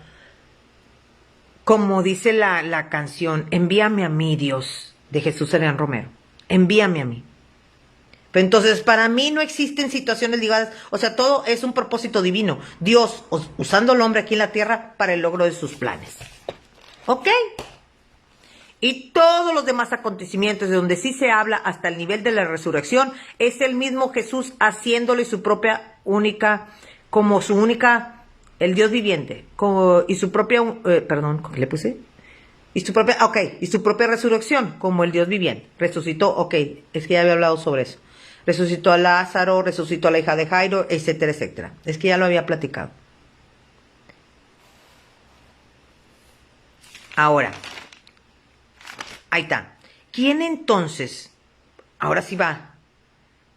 A: dice la canción, envíame a mí, Dios, de Jesús Adrián Romero, envíame a mí. Pero entonces, para mí no existen situaciones ligadas, o sea, todo es un propósito divino, Dios usando al hombre aquí en la tierra para el logro de sus planes. ¿Ok? Y todos los demás acontecimientos de donde sí se habla hasta el nivel de la resurrección, es el mismo Jesús haciéndole su propia única, como su única, el Dios viviente, como, y su propia, perdón, ¿qué le puse? Y su propia, y su propia resurrección, como el Dios viviente. Resucitó, es que ya había hablado sobre eso. Resucitó a Lázaro, resucitó a la hija de Jairo, etcétera, etcétera. Es que ya lo había platicado. Ahora, ahí está. ¿Quién entonces, ahora sí va,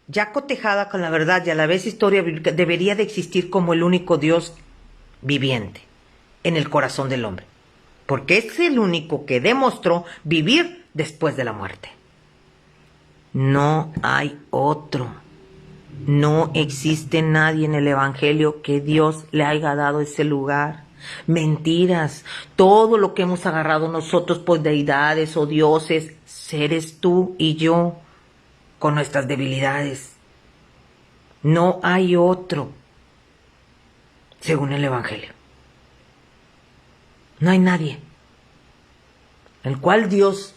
A: ya cotejada con la verdad y a la vez historia bíblica, debería de existir como el único Dios viviente en el corazón del hombre? Porque es el único que demostró vivir después de la muerte. No hay otro. No existe nadie en el Evangelio que Dios le haya dado ese lugar. Mentiras. Todo lo que hemos agarrado nosotros por deidades o dioses, eres tú y yo con nuestras debilidades. No hay otro, según el Evangelio. No hay nadie el cual Dios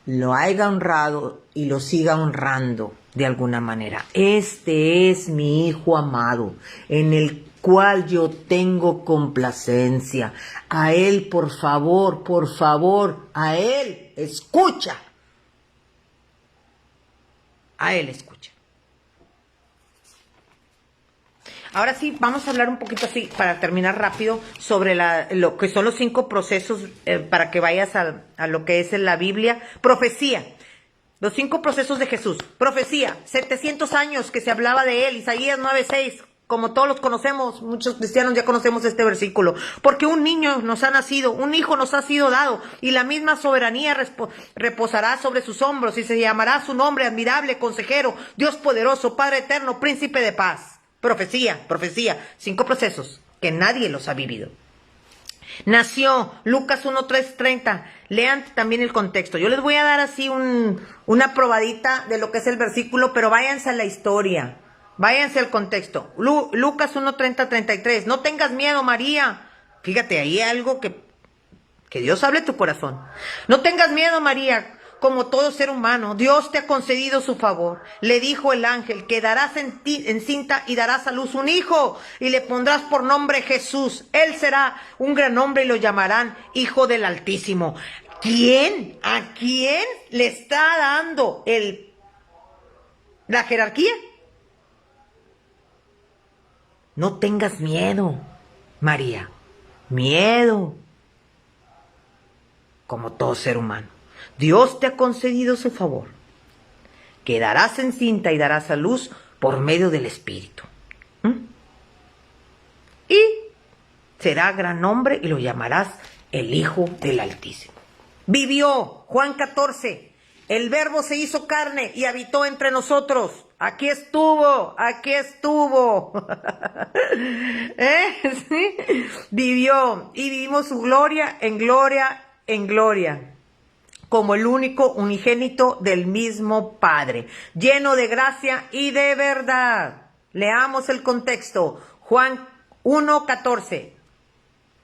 A: lo haya honrado y lo siga honrando de alguna manera. Este es mi Hijo amado, en el cual yo tengo complacencia. A Él, por favor, a Él escucha. A Él escucha. Ahora sí, vamos a hablar un poquito así, para terminar rápido, sobre lo que son los 5 procesos, para que vayas a lo que es en la Biblia. Profecía. Los 5 procesos de Jesús. Profecía. 700 años que se hablaba de él. Isaías 9:6. Como todos los conocemos, muchos cristianos ya conocemos este versículo. Porque un niño nos ha nacido, un hijo nos ha sido dado, y la misma soberanía reposará sobre sus hombros, y se llamará su nombre admirable, consejero, Dios poderoso, Padre eterno, príncipe de paz. Profecía. 5 procesos que nadie los ha vivido. Nació, Lucas 1:30. Lean también el contexto. Yo les voy a dar así una probadita de lo que es el versículo, pero váyanse a la historia. Váyanse al contexto. Lucas 1:30-33. No tengas miedo, María. Fíjate, ahí hay algo que Dios hable tu corazón. No tengas miedo, María. Como todo ser humano, Dios te ha concedido su favor. Le dijo el ángel, quedarás encinta y darás a luz un hijo, y le pondrás por nombre Jesús. Él será un gran hombre y lo llamarán Hijo del Altísimo. ¿Quién? ¿A quién le está dando la jerarquía? No tengas miedo, María. Miedo. Como todo ser humano. Dios te ha concedido su favor. Quedarás encinta y darás a luz por medio del Espíritu. Y será gran hombre y lo llamarás el Hijo del Altísimo. Vivió, Juan 14. El Verbo se hizo carne y habitó entre nosotros. Aquí estuvo. ¿Sí? Vivió y vivimos su gloria, como el único unigénito del mismo Padre, lleno de gracia y de verdad. Leamos el contexto. Juan 1:14.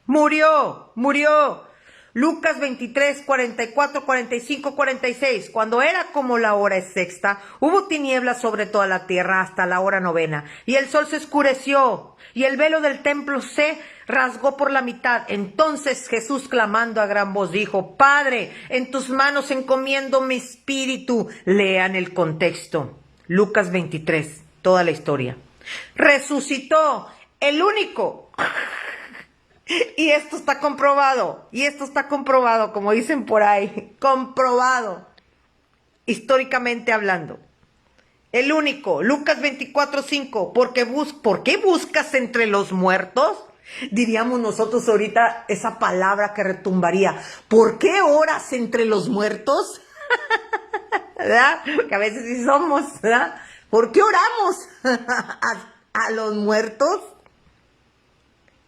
A: Murió. Lucas 23, 44, 45, 46. Cuando era como la hora sexta, hubo tinieblas sobre toda la tierra hasta la hora novena, y el sol se oscureció, y el velo del templo se rasgó por la mitad. Entonces Jesús, clamando a gran voz, dijo: Padre, en tus manos encomiendo mi espíritu. Lean el contexto. Lucas 23, toda la historia. Resucitó, el único. Y esto está comprobado, como dicen por ahí, comprobado, históricamente hablando. El único, Lucas 24:5, ¿por qué buscas entre los muertos? Diríamos nosotros ahorita esa palabra que retumbaría. ¿Por qué oras entre los muertos? ¿Verdad? Que a veces sí somos, ¿verdad? ¿Por qué oramos a los muertos?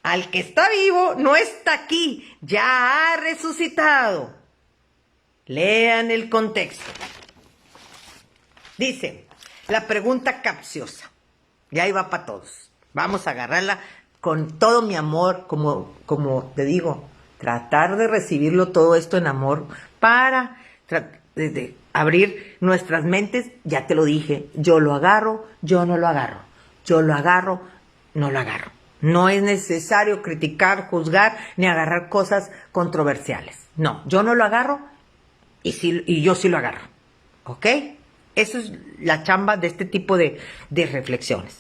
A: Al que está vivo no está aquí, ya ha resucitado. Lean el contexto. Dice, la pregunta capciosa. Y ahí va para todos. Vamos a agarrarla con todo mi amor, como te digo, tratar de recibirlo todo esto en amor para de abrir nuestras mentes. Ya te lo dije, yo lo agarro, yo no lo agarro, yo lo agarro, no lo agarro. No es necesario criticar, juzgar, ni agarrar cosas controversiales. No, yo no lo agarro y yo sí lo agarro. ¿Ok? Eso es la chamba de este tipo de reflexiones.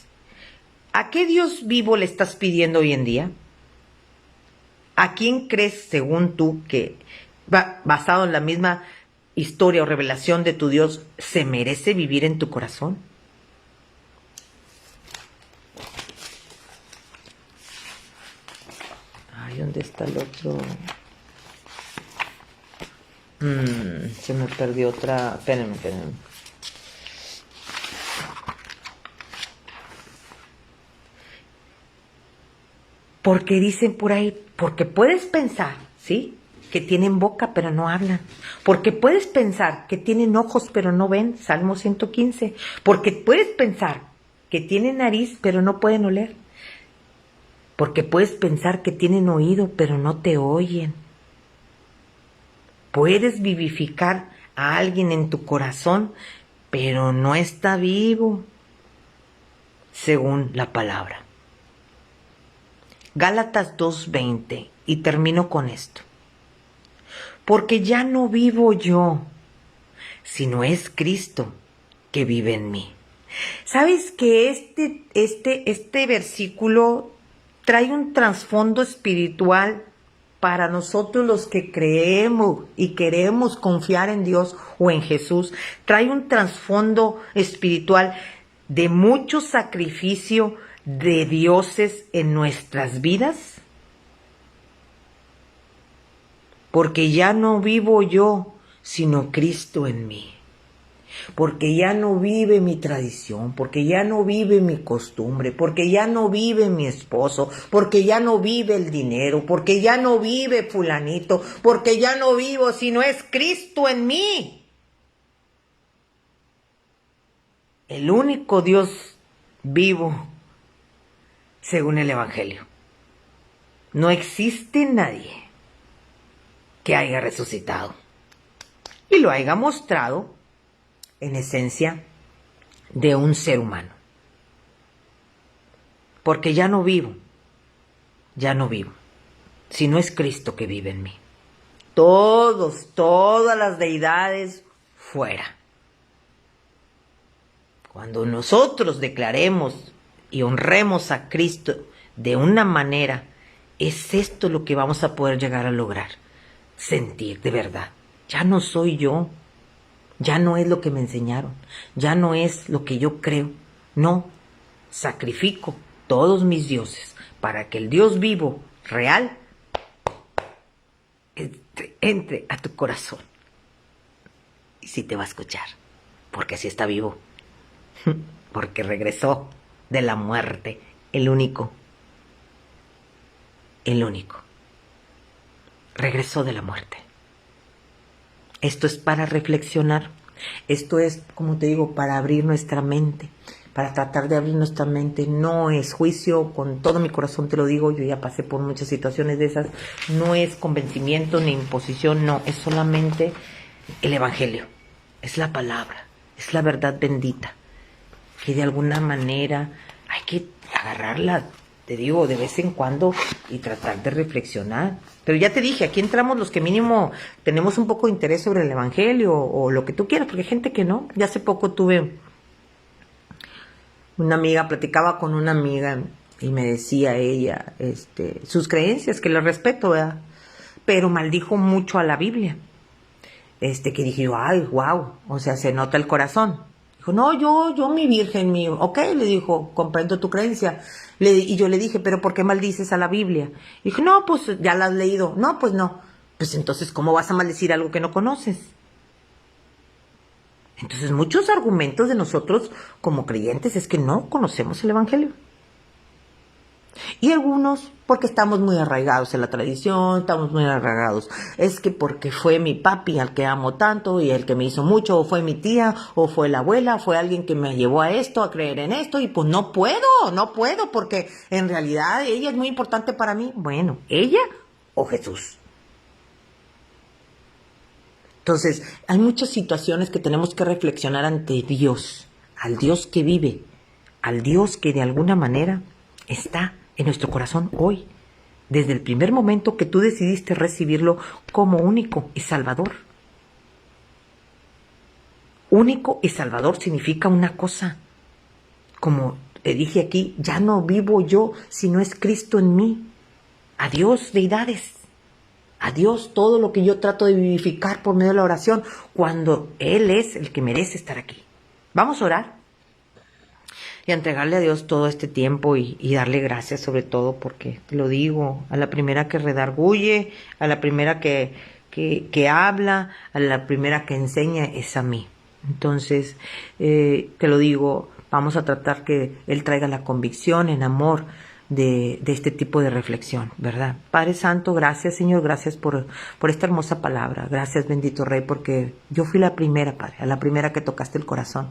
A: ¿A qué Dios vivo le estás pidiendo hoy en día? ¿A quién crees, según tú, que basado en la misma historia o revelación de tu Dios, se merece vivir en tu corazón? Ay, ¿dónde está el otro? Se me perdió otra. Espérenme. Porque dicen por ahí, porque puedes pensar, ¿sí?, que tienen boca pero no hablan. Porque puedes pensar que tienen ojos pero no ven, Salmo 115. Porque puedes pensar que tienen nariz pero no pueden oler. Porque puedes pensar que tienen oído pero no te oyen. Puedes vivificar a alguien en tu corazón pero no está vivo, según la palabra. Gálatas 2:20, y termino con esto. Porque ya no vivo yo, sino es Cristo que vive en mí. ¿Sabes que este versículo trae un trasfondo espiritual para nosotros los que creemos y queremos confiar en Dios o en Jesús? Trae un trasfondo espiritual de mucho sacrificio de dioses en nuestras vidas. Porque ya no vivo yo, sino Cristo en mí. Porque ya no vive mi tradición, porque ya no vive mi costumbre, porque ya no vive mi esposo, porque ya no vive el dinero, porque ya no vive fulanito, porque ya no vivo, sino es Cristo en mí. El único Dios vivo según el Evangelio. No existe nadie que haya resucitado y lo haya mostrado en esencia de un ser humano. Porque ya no vivo, si no es Cristo que vive en mí. Todas las deidades fuera. Cuando nosotros declaremos y honremos a Cristo de una manera, es esto lo que vamos a poder llegar a lograr. Sentir de verdad, ya no soy yo, ya no es lo que me enseñaron, ya no es lo que yo creo, no, sacrifico todos mis dioses para que el Dios vivo, real, entre a tu corazón. Y sí te va a escuchar, porque así está vivo, porque regresó de la muerte, el único, regresó de la muerte. Esto es para reflexionar, esto es, como te digo, para abrir nuestra mente, para tratar de abrir nuestra mente. No es juicio, con todo mi corazón te lo digo, yo ya pasé por muchas situaciones de esas. No es convencimiento ni imposición, no, es solamente el Evangelio, es la palabra, es la verdad bendita, que de alguna manera hay que agarrarla, te digo, de vez en cuando y tratar de reflexionar. Pero ya te dije, aquí entramos los que mínimo tenemos un poco de interés sobre el Evangelio o lo que tú quieras, porque hay gente que no. Ya hace poco tuve una amiga, platicaba con una amiga y me decía ella sus creencias, que le respeto, ¿verdad? Pero maldijo mucho a la Biblia. Que dije yo, ay, wow, o sea, se nota el corazón. Dijo, no, yo mi virgen, mi... Ok, le dijo, comprendo tu creencia. Y yo le dije, pero ¿por qué maldices a la Biblia? Y dijo, no, pues ya la has leído. No, pues no. Pues entonces, ¿cómo vas a maldecir algo que no conoces? Entonces, muchos argumentos de nosotros como creyentes es que no conocemos el Evangelio. Y algunos porque estamos muy arraigados en la tradición, estamos muy arraigados. Es que porque fue mi papi al que amo tanto y el que me hizo mucho, o fue mi tía, o fue la abuela, fue alguien que me llevó a esto, a creer en esto, y pues no puedo, porque en realidad ella es muy importante para mí. Bueno, ¿ella o Jesús? Entonces, hay muchas situaciones que tenemos que reflexionar ante Dios, al Dios que vive, al Dios que de alguna manera está en nuestro corazón hoy, desde el primer momento que tú decidiste recibirlo como único y salvador. Único y salvador significa una cosa, como te dije aquí, ya no vivo yo, sino es Cristo en mí. Adiós, deidades. Adiós, todo lo que yo trato de vivificar por medio de la oración, cuando Él es el que merece estar aquí. Vamos a orar y a entregarle a Dios todo este tiempo y darle gracias sobre todo, porque te lo digo, a la primera que redarguye, a la primera que habla, a la primera que enseña es a mí. Entonces, te lo digo, vamos a tratar que Él traiga la convicción en amor de este tipo de reflexión, ¿verdad? Padre Santo, gracias, Señor, gracias por esta hermosa palabra. Gracias, bendito Rey, porque yo fui la primera, Padre, a la primera que tocaste el corazón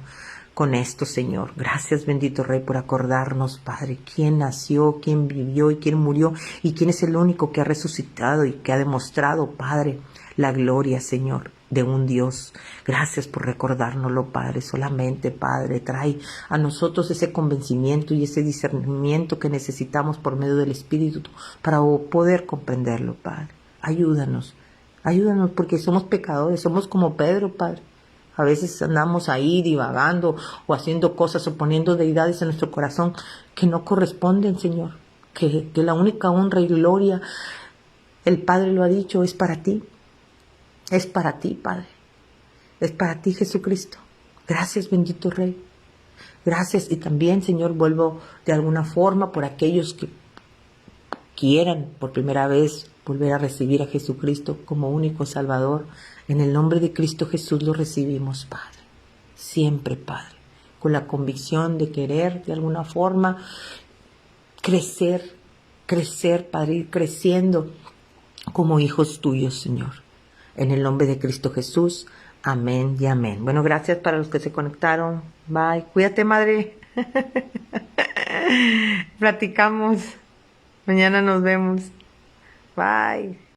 A: con esto, Señor. Gracias, bendito Rey, por acordarnos, Padre, quién nació, quién vivió y quién murió, y quién es el único que ha resucitado y que ha demostrado, Padre, la gloria, Señor, de un Dios. Gracias por recordárnoslo, Padre. Solamente, Padre, trae a nosotros ese convencimiento y ese discernimiento que necesitamos por medio del Espíritu para poder comprenderlo, Padre. Ayúdanos, ayúdanos, porque somos pecadores, somos como Pedro, Padre. A veces andamos ahí divagando o haciendo cosas o poniendo deidades en nuestro corazón que no corresponden, Señor. Que la única honra y gloria, el Padre lo ha dicho, es para ti. Es para ti, Padre. Es para ti, Jesucristo. Gracias, bendito Rey. Gracias. Y también, Señor, vuelvo de alguna forma por aquellos que quieran por primera vez volver a recibir a Jesucristo como único Salvador. En el nombre de Cristo Jesús lo recibimos, Padre. Siempre, Padre. Con la convicción de querer de alguna forma crecer, Padre, ir creciendo como hijos tuyos, Señor. En el nombre de Cristo Jesús. Amén y amén. Bueno, gracias para los que se conectaron. Bye. Cuídate, madre. Platicamos. Mañana nos vemos. Bye.